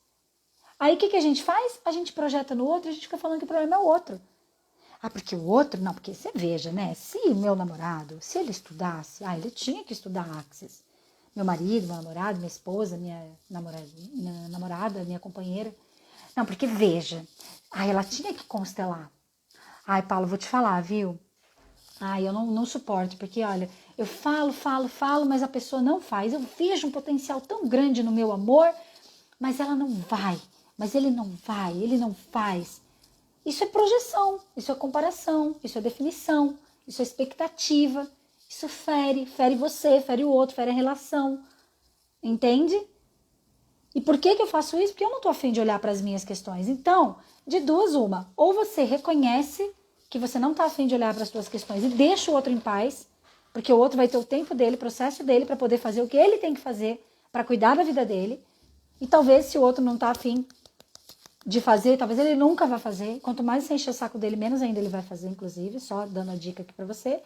Aí o que a gente faz? A gente projeta no outro e a gente fica falando que o problema é o outro. Ah, porque o outro, não, porque você veja, né? Se o meu namorado, se ele estudasse, ele tinha que estudar Axis. Meu marido, meu namorado, minha esposa, minha namorada, minha companheira. Não, porque veja, ela tinha que constelar. Paulo, vou te falar, viu? Eu não suporto, porque olha, eu falo, mas a pessoa não faz. Eu vejo um potencial tão grande no meu amor, mas ela não vai. Mas ele não vai, ele não faz. Isso é projeção, isso é comparação, isso é definição, isso é expectativa. Isso fere você, fere o outro, fere a relação. Entende? E por que eu faço isso? Porque eu não estou afim de olhar para as minhas questões. Então, de duas, uma. Ou você reconhece que você não está afim de olhar para as suas questões e deixa o outro em paz, porque o outro vai ter o tempo dele, o processo dele, para poder fazer o que ele tem que fazer para cuidar da vida dele. E talvez, se o outro não está afim de fazer, talvez ele nunca vai fazer. Quanto mais você encher o saco dele, menos ainda ele vai fazer, inclusive. Só dando a dica aqui para você.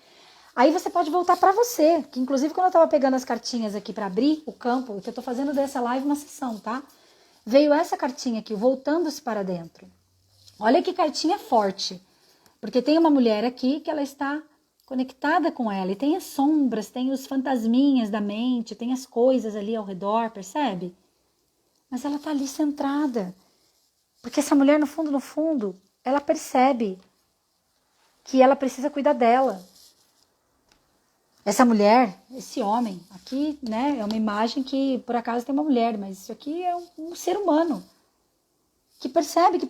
Aí você pode voltar para você, que inclusive quando eu estava pegando as cartinhas aqui para abrir o campo, que eu estou fazendo dessa live uma sessão, tá? Veio essa cartinha aqui, voltando-se para dentro. Olha que cartinha forte, porque tem uma mulher aqui que ela está conectada com ela, e tem as sombras, tem os fantasminhas da mente, tem as coisas ali ao redor, percebe? Mas ela está ali centrada, porque essa mulher no fundo, ela percebe que ela precisa cuidar dela. Essa mulher, esse homem, aqui, né, é uma imagem que por acaso tem uma mulher, mas isso aqui é um ser humano que percebe que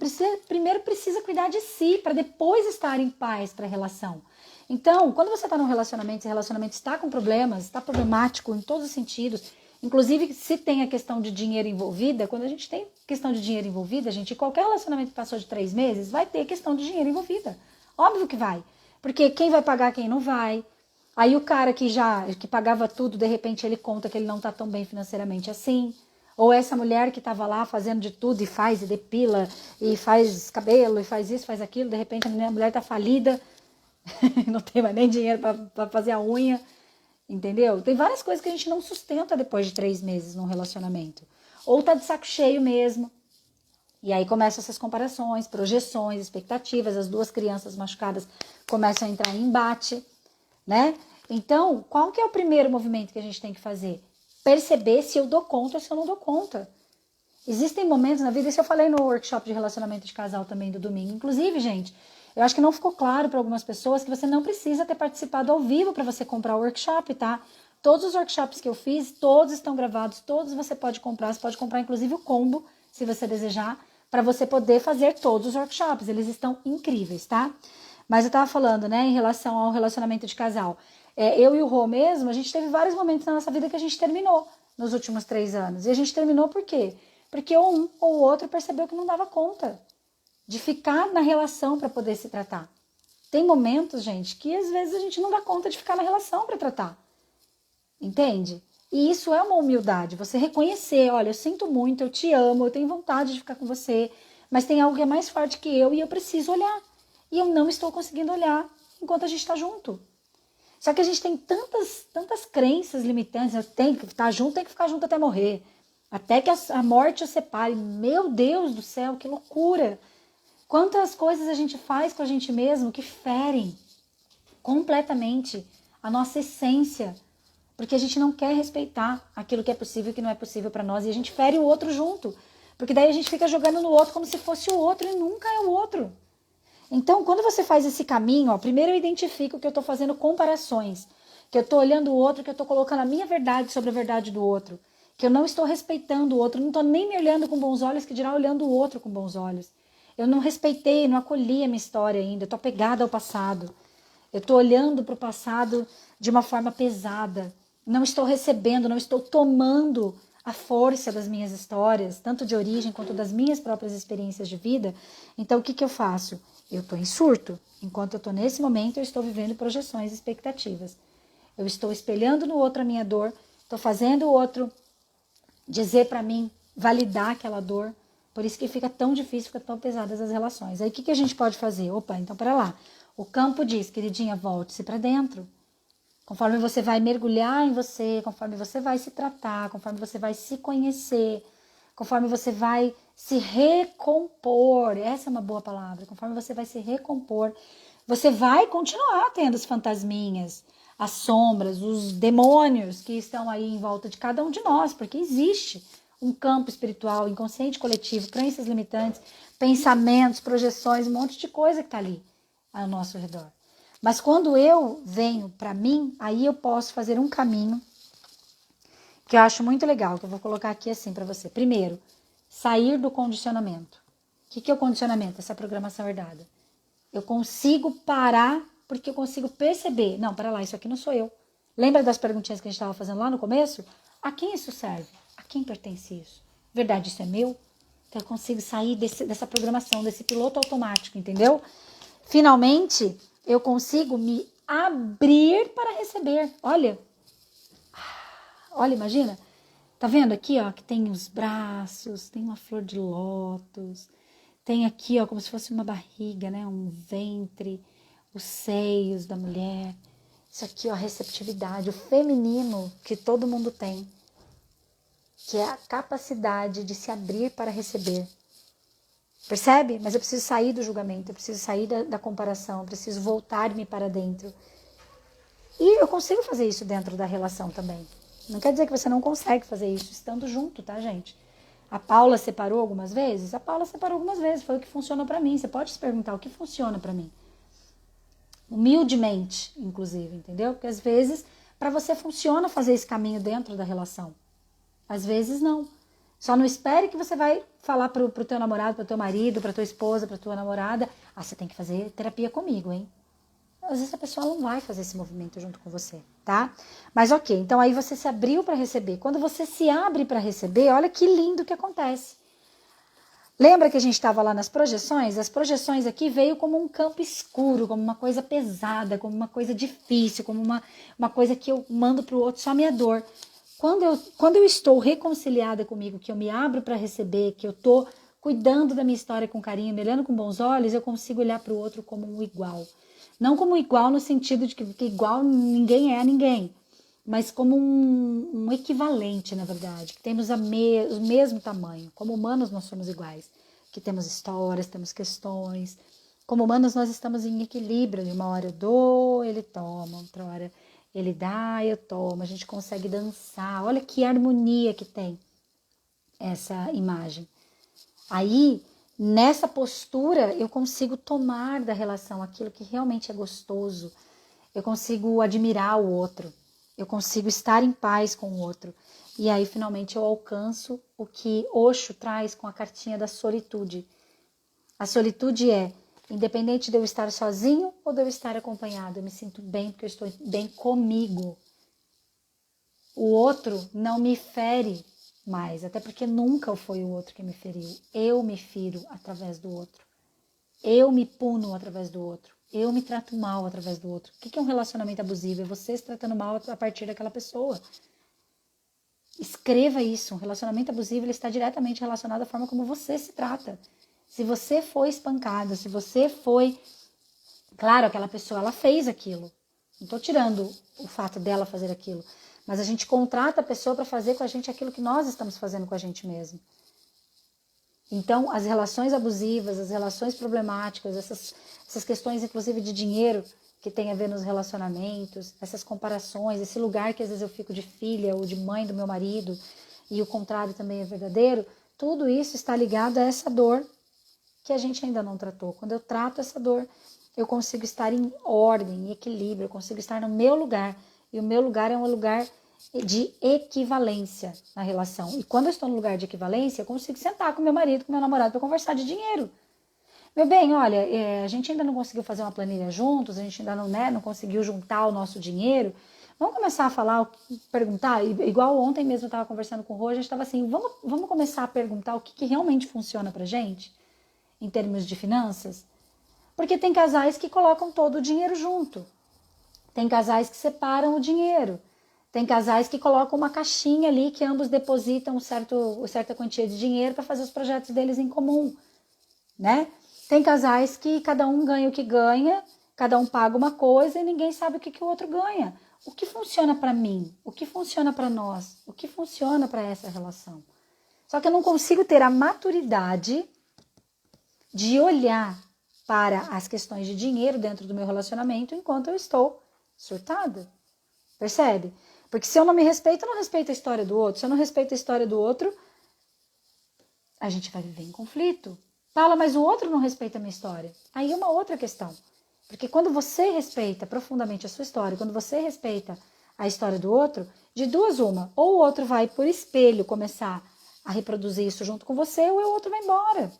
primeiro precisa cuidar de si para depois estar em paz para a relação. Então, quando você está num relacionamento, esse relacionamento está com problemas, está problemático em todos os sentidos, inclusive se tem a questão de dinheiro envolvida, quando a gente tem questão de dinheiro envolvida, gente, qualquer relacionamento que passou de 3 meses vai ter questão de dinheiro envolvida. Óbvio que vai, porque quem vai pagar, quem não vai. Aí o cara que pagava tudo, de repente ele conta que ele não está tão bem financeiramente assim. Ou essa mulher que estava lá fazendo de tudo e faz e depila, e faz cabelo, e faz isso, faz aquilo, de repente a mulher está falida, não tem mais nem dinheiro para fazer a unha, entendeu? Tem várias coisas que a gente não sustenta depois de 3 meses num relacionamento. Ou tá de saco cheio mesmo. E aí começam essas comparações, projeções, expectativas, as duas crianças machucadas começam a entrar em embate, né? Então, qual que é o primeiro movimento que a gente tem que fazer? Perceber se eu dou conta ou se eu não dou conta. Existem momentos na vida, isso eu falei no workshop de relacionamento de casal também do domingo. Inclusive, gente, eu acho que não ficou claro para algumas pessoas que você não precisa ter participado ao vivo para você comprar o workshop, tá? Todos os workshops que eu fiz, todos estão gravados, todos você pode comprar. Você pode comprar, inclusive, o combo, se você desejar, para você poder fazer todos os workshops. Eles estão incríveis, tá? Mas eu tava falando, né, em relação ao relacionamento de casal. Eu e o Rô mesmo, a gente teve vários momentos na nossa vida que a gente terminou nos últimos 3 anos. E a gente terminou por quê? Porque um ou o outro percebeu que não dava conta de ficar na relação para poder se tratar. Tem momentos, gente, que às vezes a gente não dá conta de ficar na relação para tratar. Entende? E isso é uma humildade. Você reconhecer, olha, eu sinto muito, eu te amo, eu tenho vontade de ficar com você, mas tem algo que é mais forte que eu e eu preciso olhar. E eu não estou conseguindo olhar enquanto a gente está junto. Só que a gente tem tantas crenças limitantes. Eu tenho que estar junto, tem que ficar junto até morrer. Até que a morte os separe. Meu Deus do céu, que loucura. Quantas coisas a gente faz com a gente mesmo que ferem completamente a nossa essência. Porque a gente não quer respeitar aquilo que é possível e que não é possível para nós. E a gente fere o outro junto. Porque daí a gente fica jogando no outro como se fosse o outro e nunca é o outro. Então, quando você faz esse caminho, ó, primeiro eu identifico que eu estou fazendo comparações, que eu estou olhando o outro, que eu estou colocando a minha verdade sobre a verdade do outro, que eu não estou respeitando o outro, não estou nem me olhando com bons olhos, que dirá olhando o outro com bons olhos. Eu não respeitei, não acolhi a minha história ainda, estou apegada ao passado. Eu estou olhando para o passado de uma forma pesada. Não estou recebendo, não estou tomando a força das minhas histórias, tanto de origem quanto das minhas próprias experiências de vida. Então, o que eu faço? Eu estou em surto. Enquanto eu estou nesse momento, eu estou vivendo projeções e expectativas. Eu estou espelhando no outro a minha dor, estou fazendo o outro dizer para mim, validar aquela dor. Por isso que fica tão difícil, fica tão pesadas as relações. Aí o que a gente pode fazer? Opa, então para lá. O campo diz, queridinha, volte-se para dentro. Conforme você vai mergulhar em você, conforme você vai se tratar, conforme você vai se conhecer, conforme você vai se recompor, essa é uma boa palavra, conforme você vai se recompor, você vai continuar tendo os fantasminhas, as sombras, os demônios que estão aí em volta de cada um de nós, porque existe um campo espiritual, inconsciente coletivo, crenças limitantes, pensamentos, projeções, um monte de coisa que está ali ao nosso redor. Mas quando eu venho para mim, aí eu posso fazer um caminho que eu acho muito legal, que eu vou colocar aqui assim para você. Primeiro, sair do condicionamento. O que é o condicionamento? Essa programação herdada. Eu consigo parar porque eu consigo perceber. Não, para lá, isso aqui não sou eu. Lembra das perguntinhas que a gente estava fazendo lá no começo? A quem isso serve? A quem pertence isso? verdade, isso é meu? Então eu consigo sair dessa programação, desse piloto automático, entendeu? Finalmente, eu consigo me abrir para receber. Olha, imagina. Tá vendo aqui, ó, que tem os braços, tem uma flor de lótus, tem aqui, ó, como se fosse uma barriga, né, um ventre, os seios da mulher. Isso aqui, ó, a receptividade, o feminino que todo mundo tem, que é a capacidade de se abrir para receber. Percebe? Mas eu preciso sair do julgamento, eu preciso sair da comparação, eu preciso voltar-me para dentro. E eu consigo fazer isso dentro da relação também. Não quer dizer que você não consegue fazer isso estando junto, tá, gente? A Paula separou algumas vezes? A Paula separou algumas vezes, foi o que funcionou pra mim. Você pode se perguntar o que funciona pra mim. Humildemente, inclusive, entendeu? Porque às vezes, pra você funciona fazer esse caminho dentro da relação. Às vezes não. Só não espere que você vai falar pro teu namorado, pro teu marido, pra tua esposa, pra tua namorada. Ah, você tem que fazer terapia comigo, hein? Às vezes a pessoa não vai fazer esse movimento junto com você, tá? Mas ok, então aí você se abriu para receber. Quando você se abre para receber, olha que lindo que acontece. Lembra que a gente estava lá nas projeções? As projeções aqui veio como um campo escuro, como uma coisa pesada, como uma coisa difícil, como uma coisa que eu mando para o outro, só minha dor. Quando eu estou reconciliada comigo, que eu me abro para receber, que eu estou cuidando da minha história com carinho, me olhando com bons olhos, eu consigo olhar para o outro como um igual. Não como igual no sentido de que igual ninguém é a ninguém, mas como um equivalente, na verdade, que temos o mesmo tamanho. Como humanos nós somos iguais, que temos histórias, temos questões. Como humanos nós estamos em equilíbrio, de uma hora eu dou, ele toma, outra hora ele dá, eu tomo, a gente consegue dançar. Olha que harmonia que tem essa imagem. Aí, nessa postura, eu consigo tomar da relação aquilo que realmente é gostoso. Eu consigo admirar o outro. Eu consigo estar em paz com o outro. E aí, finalmente, eu alcanço o que Osho traz com a cartinha da solitude. A solitude é, independente de eu estar sozinho ou de eu estar acompanhado, eu me sinto bem porque eu estou bem comigo. O outro não me fere mais, até porque nunca foi o outro que me feriu. Eu me firo através do outro. Eu me puno através do outro. Eu me trato mal através do outro. O que é um relacionamento abusivo? É você se tratando mal a partir daquela pessoa. Escreva isso. Um relacionamento abusivo ele está diretamente relacionado à forma como você se trata. Se você foi espancada, se você foi... Claro, aquela pessoa, ela fez aquilo. Não estou tirando o fato dela fazer aquilo. Mas a gente contrata a pessoa para fazer com a gente aquilo que nós estamos fazendo com a gente mesmo. Então, as relações abusivas, as relações problemáticas, essas questões, inclusive, de dinheiro que tem a ver nos relacionamentos, essas comparações, esse lugar que às vezes eu fico de filha ou de mãe do meu marido e o contrário também é verdadeiro, tudo isso está ligado a essa dor que a gente ainda não tratou. Quando eu trato essa dor, eu consigo estar em ordem, em equilíbrio, eu consigo estar no meu lugar. E o meu lugar é um lugar de equivalência na relação. E quando eu estou no lugar de equivalência, eu consigo sentar com meu marido, com meu namorado para conversar de dinheiro. Meu bem, olha, a gente ainda não conseguiu fazer uma planilha juntos, a gente ainda não conseguiu juntar o nosso dinheiro. Vamos começar a falar, perguntar, igual ontem mesmo eu estava conversando com o Rô, a gente estava assim, vamos começar a perguntar o que realmente funciona pra gente, em termos de finanças? Porque tem casais que colocam todo o dinheiro junto. Tem casais que separam o dinheiro. Tem casais que colocam uma caixinha ali que ambos depositam certa quantia de dinheiro para fazer os projetos deles em comum, né? Tem casais que cada um ganha o que ganha, cada um paga uma coisa e ninguém sabe o que o outro ganha. O que funciona para mim? O que funciona para nós? O que funciona para essa relação? Só que eu não consigo ter a maturidade de olhar para as questões de dinheiro dentro do meu relacionamento enquanto eu estou surtada. Percebe? Porque se eu não me respeito, eu não respeito a história do outro. Se eu não respeito a história do outro, a gente vai viver em conflito. Fala, mas o outro não respeita a minha história. Aí é uma outra questão. Porque quando você respeita profundamente a sua história, quando você respeita a história do outro, de duas uma. Ou o outro vai, por espelho, começar a reproduzir isso junto com você, ou o outro vai embora.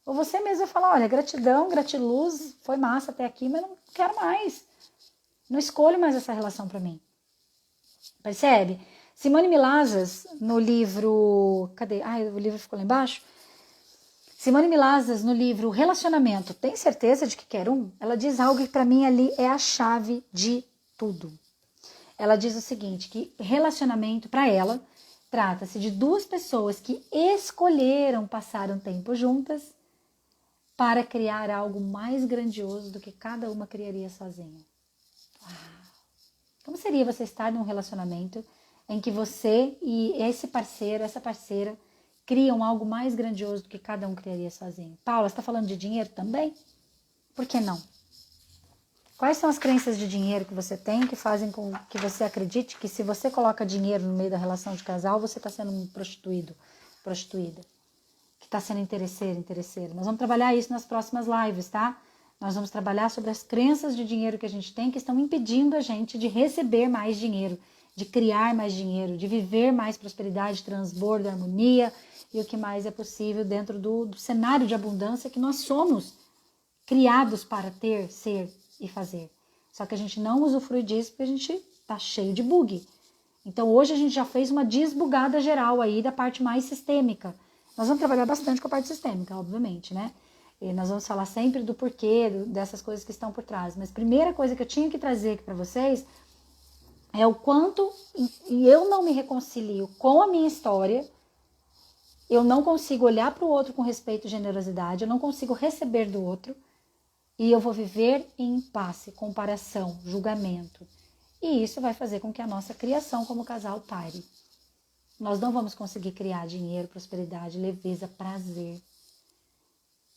Ou você mesmo vai falar, olha, gratidão, gratiluz, foi massa até aqui, mas não quero mais. Não escolho mais essa relação para mim. Percebe? Simone Milazas, no livro... Cadê? O livro ficou lá embaixo. Simone Milazas, no livro Relacionamento, tem certeza de que quer um? Ela diz algo que para mim ali é a chave de tudo. Ela diz o seguinte, que relacionamento, para ela, trata-se de duas pessoas que escolheram passar um tempo juntas para criar algo mais grandioso do que cada uma criaria sozinha. Uau. Como seria você estar num relacionamento em que você e esse parceiro, essa parceira, criam algo mais grandioso do que cada um criaria sozinho? Paula, você está falando de dinheiro também? Por que não? Quais são as crenças de dinheiro que você tem que fazem com que você acredite que se você coloca dinheiro no meio da relação de casal, você está sendo um prostituído, prostituída? Que está sendo interesseiro, interesseira. Nós vamos trabalhar isso nas próximas lives, tá? Nós vamos trabalhar sobre as crenças de dinheiro que a gente tem que estão impedindo a gente de receber mais dinheiro, de criar mais dinheiro, de viver mais prosperidade, transbordo, harmonia e o que mais é possível dentro do cenário de abundância que nós somos criados para ter, ser e fazer. Só que a gente não usufrui disso porque a gente está cheio de bug. Então hoje a gente já fez uma desbugada geral aí da parte mais sistêmica. Nós vamos trabalhar bastante com a parte sistêmica, obviamente, né? E nós vamos falar sempre do porquê, dessas coisas que estão por trás. Mas a primeira coisa que eu tinha que trazer aqui para vocês é o quanto eu não me reconcilio com a minha história, eu não consigo olhar para o outro com respeito e generosidade, eu não consigo receber do outro, e eu vou viver em impasse, comparação, julgamento. E isso vai fazer com que a nossa criação como casal pare. Nós não vamos conseguir criar dinheiro, prosperidade, leveza, prazer.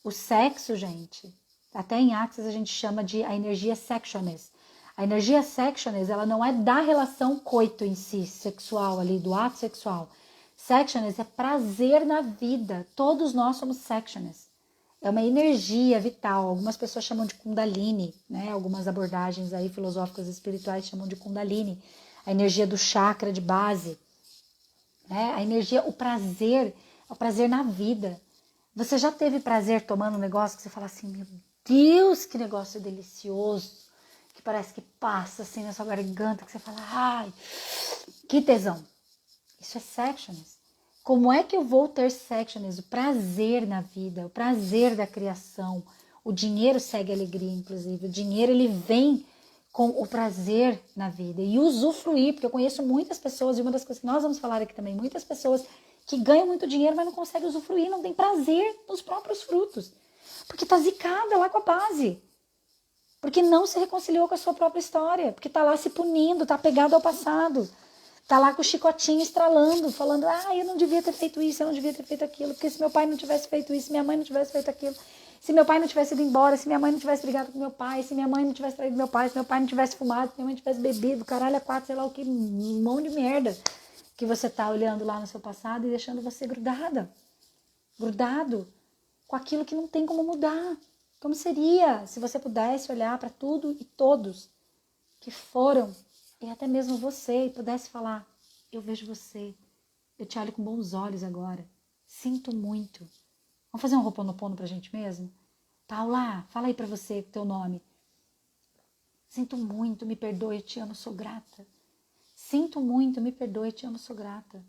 O sexo, gente, até em Axis a gente chama de a energia sexualness. A energia sexualness, ela não é da relação coito em si, sexual ali, do ato sexual. Sexualness é prazer na vida. Todos nós somos sexualness. É uma energia vital. Algumas pessoas chamam de Kundalini, né? Algumas abordagens aí filosóficas e espirituais chamam de Kundalini. A energia do chakra de base. Né? A energia, o prazer na vida. Você já teve prazer tomando um negócio que você fala assim, meu Deus, que negócio delicioso, que parece que passa assim na sua garganta, que você fala, ai, que tesão. Isso é sexualness. Como é que eu vou ter sexualness? O prazer na vida, o prazer da criação. O dinheiro segue a alegria, inclusive. O dinheiro, ele vem com o prazer na vida e usufruir, porque eu conheço muitas pessoas, e uma das coisas que nós vamos falar aqui também, muitas pessoas que ganham muito dinheiro, mas não conseguem usufruir, não tem prazer nos próprios frutos, porque tá zicada lá com a base, porque não se reconciliou com a sua própria história, porque tá lá se punindo, tá apegado ao passado, tá lá com o chicotinho estralando, falando, eu não devia ter feito isso, eu não devia ter feito aquilo, porque se meu pai não tivesse feito isso, minha mãe não tivesse feito aquilo, se meu pai não tivesse ido embora, se minha mãe não tivesse brigado com meu pai, se minha mãe não tivesse traído meu pai, se meu pai não tivesse fumado, se minha mãe não tivesse bebido, caralho, quatro, sei lá o que, um monte de merda que você tá olhando lá no seu passado e deixando você grudado com aquilo que não tem como mudar. Como seria se você pudesse olhar para tudo e todos que foram, e até mesmo você, e pudesse falar, eu vejo você, eu te olho com bons olhos agora, sinto muito. Vamos fazer um Ho'oponopono pra gente mesmo? Paula, fala aí pra você o teu nome. Sinto muito, me perdoe, eu te amo, sou grata. Sinto muito, me perdoe, eu te amo, sou grata.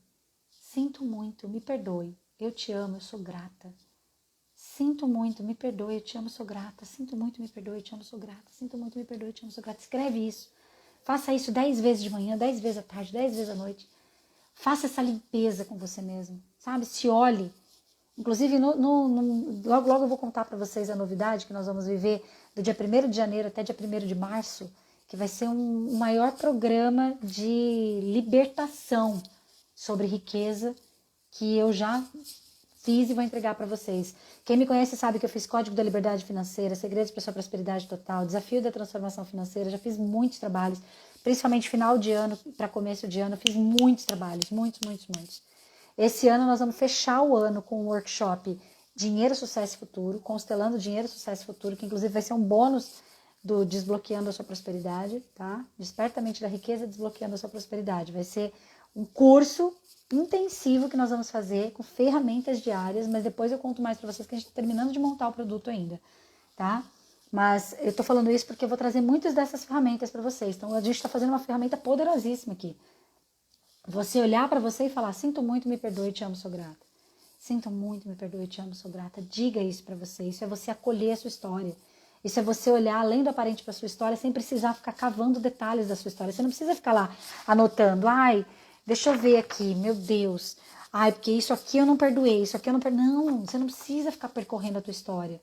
Sinto muito, me perdoe, eu te amo, eu sou grata. Sinto muito, me perdoe, eu te amo, sou grata. Sinto muito, me perdoe, eu te amo, sou grata. Sinto muito, me perdoe, eu te amo, sou grata. Escreve isso. Faça isso 10 vezes de manhã, 10 vezes à tarde, 10 vezes à noite. Faça essa limpeza com você mesmo, sabe? Se olhe. Inclusive, logo eu vou contar para vocês a novidade que nós vamos viver do dia 1º de janeiro até dia 1º de março, que vai ser um maior programa de libertação sobre riqueza que eu já fiz e vou entregar para vocês. Quem me conhece sabe que eu fiz Código da Liberdade Financeira, Segredos para sua Prosperidade Total, Desafio da Transformação Financeira, já fiz muitos trabalhos, principalmente final de ano para começo de ano, eu fiz muitos trabalhos, muitos. Esse ano nós vamos fechar o ano com um workshop Dinheiro, Sucesso e Futuro, constelando Dinheiro, Sucesso e Futuro, que inclusive vai ser um bônus do Desbloqueando a Sua Prosperidade, tá? Desperta a Mente da Riqueza, Desbloqueando a Sua Prosperidade. Vai ser um curso intensivo que nós vamos fazer com ferramentas diárias, mas depois eu conto mais para vocês que a gente está terminando de montar o produto ainda, tá? Mas eu tô falando isso porque eu vou trazer muitas dessas ferramentas para vocês. Então a gente está fazendo uma ferramenta poderosíssima aqui. Você olhar para você e falar, sinto muito, me perdoe, te amo, sou grata. Sinto muito, me perdoe, te amo, sou grata. Diga isso para você. Isso é você acolher a sua história. Isso é você olhar além do aparente para sua história sem precisar ficar cavando detalhes da sua história. Você não precisa ficar lá anotando. Ai, deixa eu ver aqui, meu Deus. Ai, porque isso aqui eu não perdoei, isso aqui eu não perdoei. Não, você não precisa ficar percorrendo a tua história.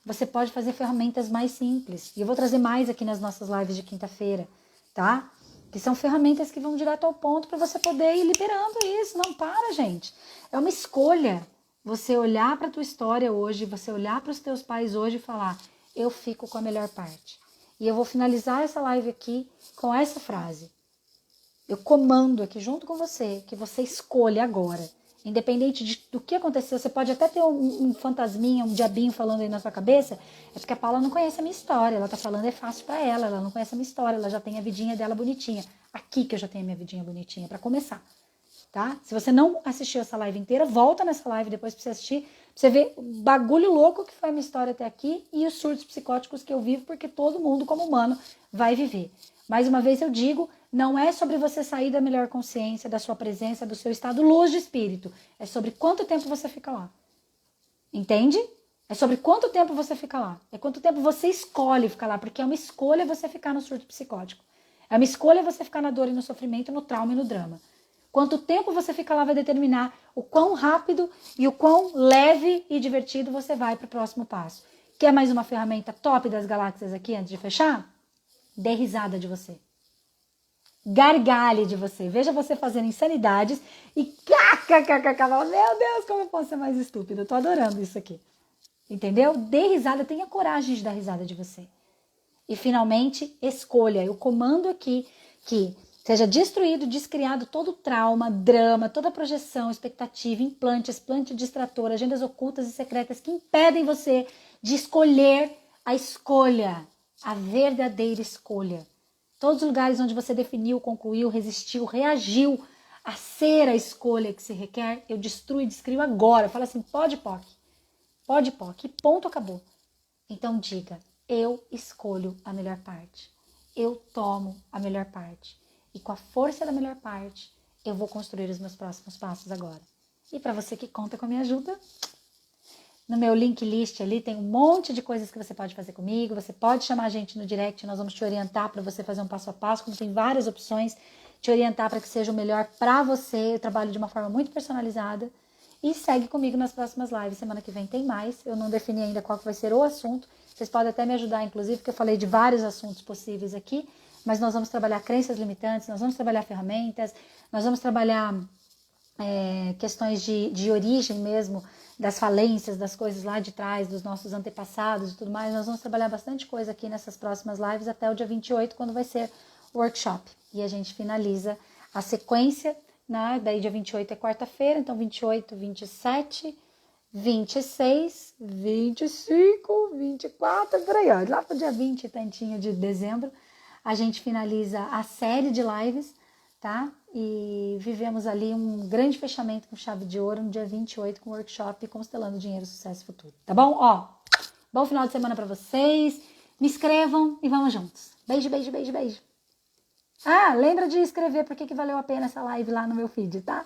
Você pode fazer ferramentas mais simples. E eu vou trazer mais aqui nas nossas lives de quinta-feira, tá? Que são ferramentas que vão direto ao ponto para você poder ir liberando isso. Não para, gente. É uma escolha. Você olhar para a tua história hoje, você olhar para os teus pais hoje e falar, eu fico com a melhor parte. E eu vou finalizar essa live aqui com essa frase. Eu comando aqui junto com você, que você escolha agora. Independente do que aconteceu, você pode até ter um fantasminha, um diabinho falando aí na sua cabeça, é porque a Paula não conhece a minha história, ela tá falando é fácil para ela não conhece a minha história, ela já tem a vidinha dela bonitinha. Aqui que eu já tenho a minha vidinha bonitinha, para começar, tá? Se você não assistiu essa live inteira, volta nessa live depois pra você assistir, pra você ver o bagulho louco que foi a minha história até aqui e os surtos psicóticos que eu vivo, porque todo mundo como humano vai viver. Mais uma vez eu digo, não é sobre você sair da melhor consciência, da sua presença, do seu estado luz de espírito. É sobre quanto tempo você fica lá. Entende? É sobre quanto tempo você fica lá. É quanto tempo você escolhe ficar lá, porque é uma escolha você ficar no surto psicótico. É uma escolha você ficar na dor e no sofrimento, no trauma e no drama. Quanto tempo você fica lá vai determinar o quão rápido e o quão leve e divertido você vai para o próximo passo. Quer mais uma ferramenta top das galáxias aqui antes de fechar? Dê risada de você. Gargalhe de você. Veja você fazendo insanidades e meu Deus, como eu posso ser mais estúpida? Eu tô adorando isso aqui. Entendeu? Dê risada, tenha coragem de dar risada de você. E finalmente, escolha. Eu comando aqui que seja destruído, descriado todo o trauma, drama, toda a projeção, expectativa, implante, explante distrator, agendas ocultas e secretas que impedem você de escolher a escolha. A verdadeira escolha. Todos os lugares onde você definiu, concluiu, resistiu, reagiu a ser a escolha que se requer, eu destruo e descrio agora. Fala assim, pode, POC, ponto, acabou. Então diga, eu escolho a melhor parte. Eu tomo a melhor parte. E com a força da melhor parte, eu vou construir os meus próximos passos agora. E para você que conta com a minha ajuda, no meu link list ali tem um monte de coisas que você pode fazer comigo. Você pode chamar a gente no direct, nós vamos te orientar para você fazer um passo a passo, como tem várias opções, te orientar para que seja o melhor para você. Eu trabalho de uma forma muito personalizada. E segue comigo nas próximas lives. Semana que vem tem mais. Eu não defini ainda qual que vai ser o assunto. Vocês podem até me ajudar, inclusive, porque eu falei de vários assuntos possíveis aqui. Mas nós vamos trabalhar crenças limitantes, nós vamos trabalhar ferramentas, nós vamos trabalhar questões de origem mesmo, das falências, das coisas lá de trás, dos nossos antepassados e tudo mais. Nós vamos trabalhar bastante coisa aqui nessas próximas lives até o dia 28, quando vai ser o workshop. E a gente finaliza a sequência, né? Daí dia 28 é quarta-feira, então 28, 27, 26, 25, 24, por aí, ó. Lá pro dia 20 e tantinho de dezembro, a gente finaliza a série de lives, tá? E vivemos ali um grande fechamento com chave de ouro no dia 28 com o workshop Constelando Dinheiro, Sucesso e Futuro. Tá bom? Ó, bom final de semana pra vocês. Me inscrevam e vamos juntos. Beijo, beijo, beijo, beijo. Ah, lembra de escrever por que valeu a pena essa live lá no meu feed, tá?